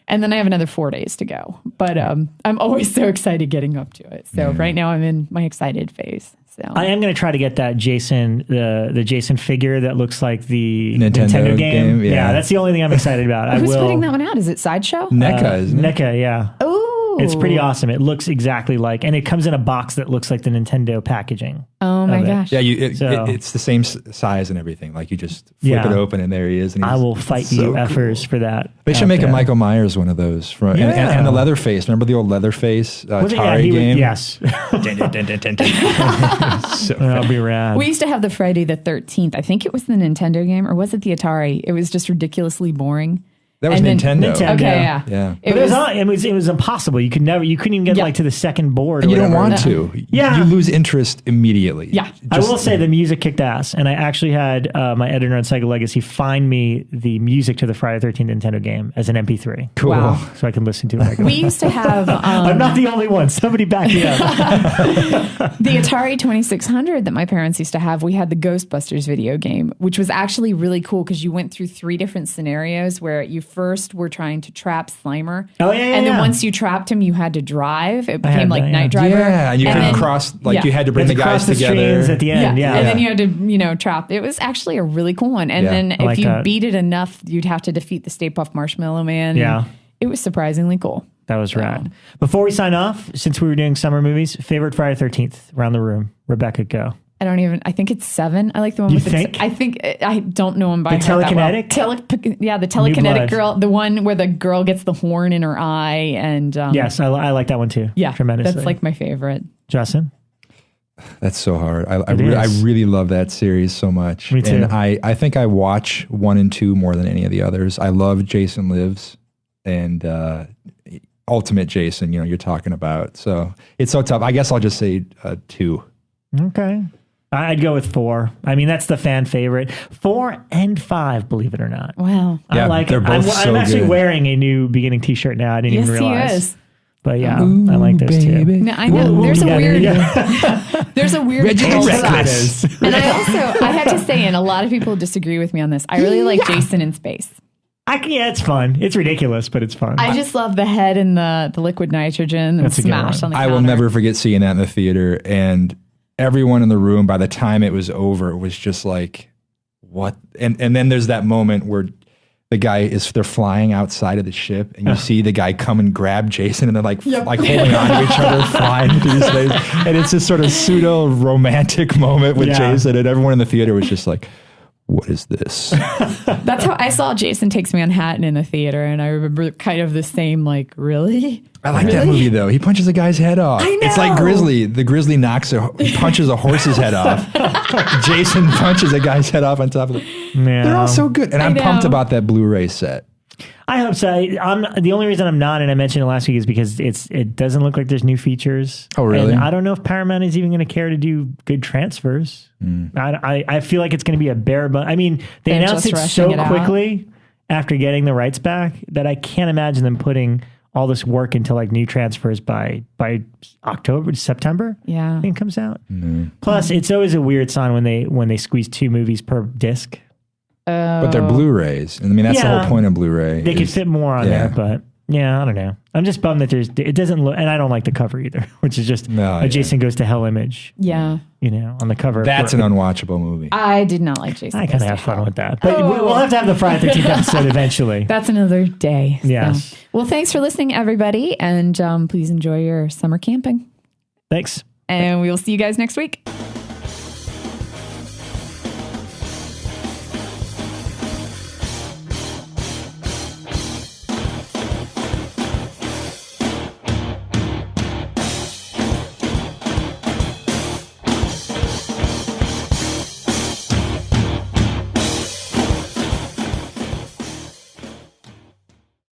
And then I have another 4 days to go. But I'm always so excited getting up to it. So right now I'm in my excited phase. So I am going to try to get that Jason, the Jason figure that looks like the Nintendo game. Yeah, that's the only thing I'm excited about. Who's putting that one out? Is it Sideshow? NECA, isn't it? NECA, yeah. Oh. It's pretty awesome. It looks exactly like, and it comes in a box that looks like the Nintendo packaging. Oh my gosh. Yeah, it's the same size and everything. Like you just flip it open and there he is. And I will fight you effers for that. They should make a Michael Myers one of those. And the Leatherface. Remember the old Leatherface Atari game? Yes. That'll be rad. We used to have the Friday the 13th. I think it was the Nintendo game, or was it the Atari? It was just ridiculously boring. That was Nintendo. Okay, yeah. It was impossible. You couldn't even get like to the second board. And you don't want to. Yeah. You lose interest immediately. Yeah. I will say the music kicked ass. And I actually had my editor on Sega Legacy find me the music to the Friday the 13th Nintendo game as an MP3. Cool. Wow. So I can listen to it regularly. We used to have... I'm not the only one. Somebody back me up. The Atari 2600 that my parents used to have, we had the Ghostbusters video game, which was actually really cool because you went through 3 different scenarios where you first were trying to trap Slimer. Oh, yeah, and then once you trapped him, you had to drive. It became like Night Driver. Yeah, and you couldn't cross, you had to bring the guys together. At the end, And then you had to, trap. It was actually a really cool one. And then if you beat it enough, you'd have to defeat the Stay Puft Marshmallow Man. Yeah. It was surprisingly cool. That was rad. Before we sign off, since we were doing summer movies, favorite Friday 13th around the room. Rebecca, go. I think it's 7. I like the one with I don't know him by heart. The telekinetic? The telekinetic girl, the one where the girl gets the horn in her eye. And yes, I like that one too. Yeah, tremendously. That's like my favorite. Justin? That's so hard. I really love that series so much. Me too. And I think I watch 1 and 2 more than any of the others. I love Jason Lives and Ultimate Jason, you're talking about. So it's so tough. I guess I'll just say 2. Okay. I'd go with 4. I mean, that's the fan favorite. 4 and 5, believe it or not. Wow. I like they're it. both I'm actually good. wearing a new beginning t-shirt now. I didn't even realize. He is. But yeah, I like those too. No, I know. There's a weird reckless. And I had to say, and a lot of people disagree with me on this, I really like Jason in Space. It's fun. It's ridiculous, but it's fun. I just love the head and the liquid nitrogen and smash on the counter. I will never forget seeing that in the theater, and everyone in the room, by the time it was over, was just like, what? And then there's that moment where the guy they're flying outside of the ship and you see the guy come and grab Jason and they're like holding on to each other, flying through space. And it's this sort of pseudo romantic moment with Jason, and everyone in the theater was just like, what is this? That's how I saw Jason Takes Manhattan in the theater, and I remember kind of the same, like, really? I like that movie, though. He punches a guy's head off. I know. It's like Grizzly. The Grizzly punches a horse's head off. Jason punches a guy's head off on top of it. Yeah. They're all so good. And I'm pumped about that Blu-ray set. I hope so. The only reason I'm not, and I mentioned it last week, is because it doesn't look like there's new features. Oh, really? And I don't know if Paramount is even going to care to do good transfers. I feel like it's going to be a bare bone. I mean, they announced it so quickly after getting the rights back that I can't imagine them putting all this work into like new transfers by September. Yeah, I think it comes out. Plus, it's always a weird sign when they squeeze 2 movies per disc. But they're Blu-rays. I mean, that's the whole point of Blu-ray. They could fit more on there, but I don't know. I'm just bummed that it doesn't look, and I don't like the cover either, which is just a Jason Goes to Hell image. Yeah. On the cover. That's an unwatchable movie. I did not like Jason. I kind of have fun with that. But we'll have to have the Friday 13th episode eventually. That's another day. Yes. So. Well, thanks for listening, everybody, and please enjoy your summer camping. Thanks. And we will see you guys next week.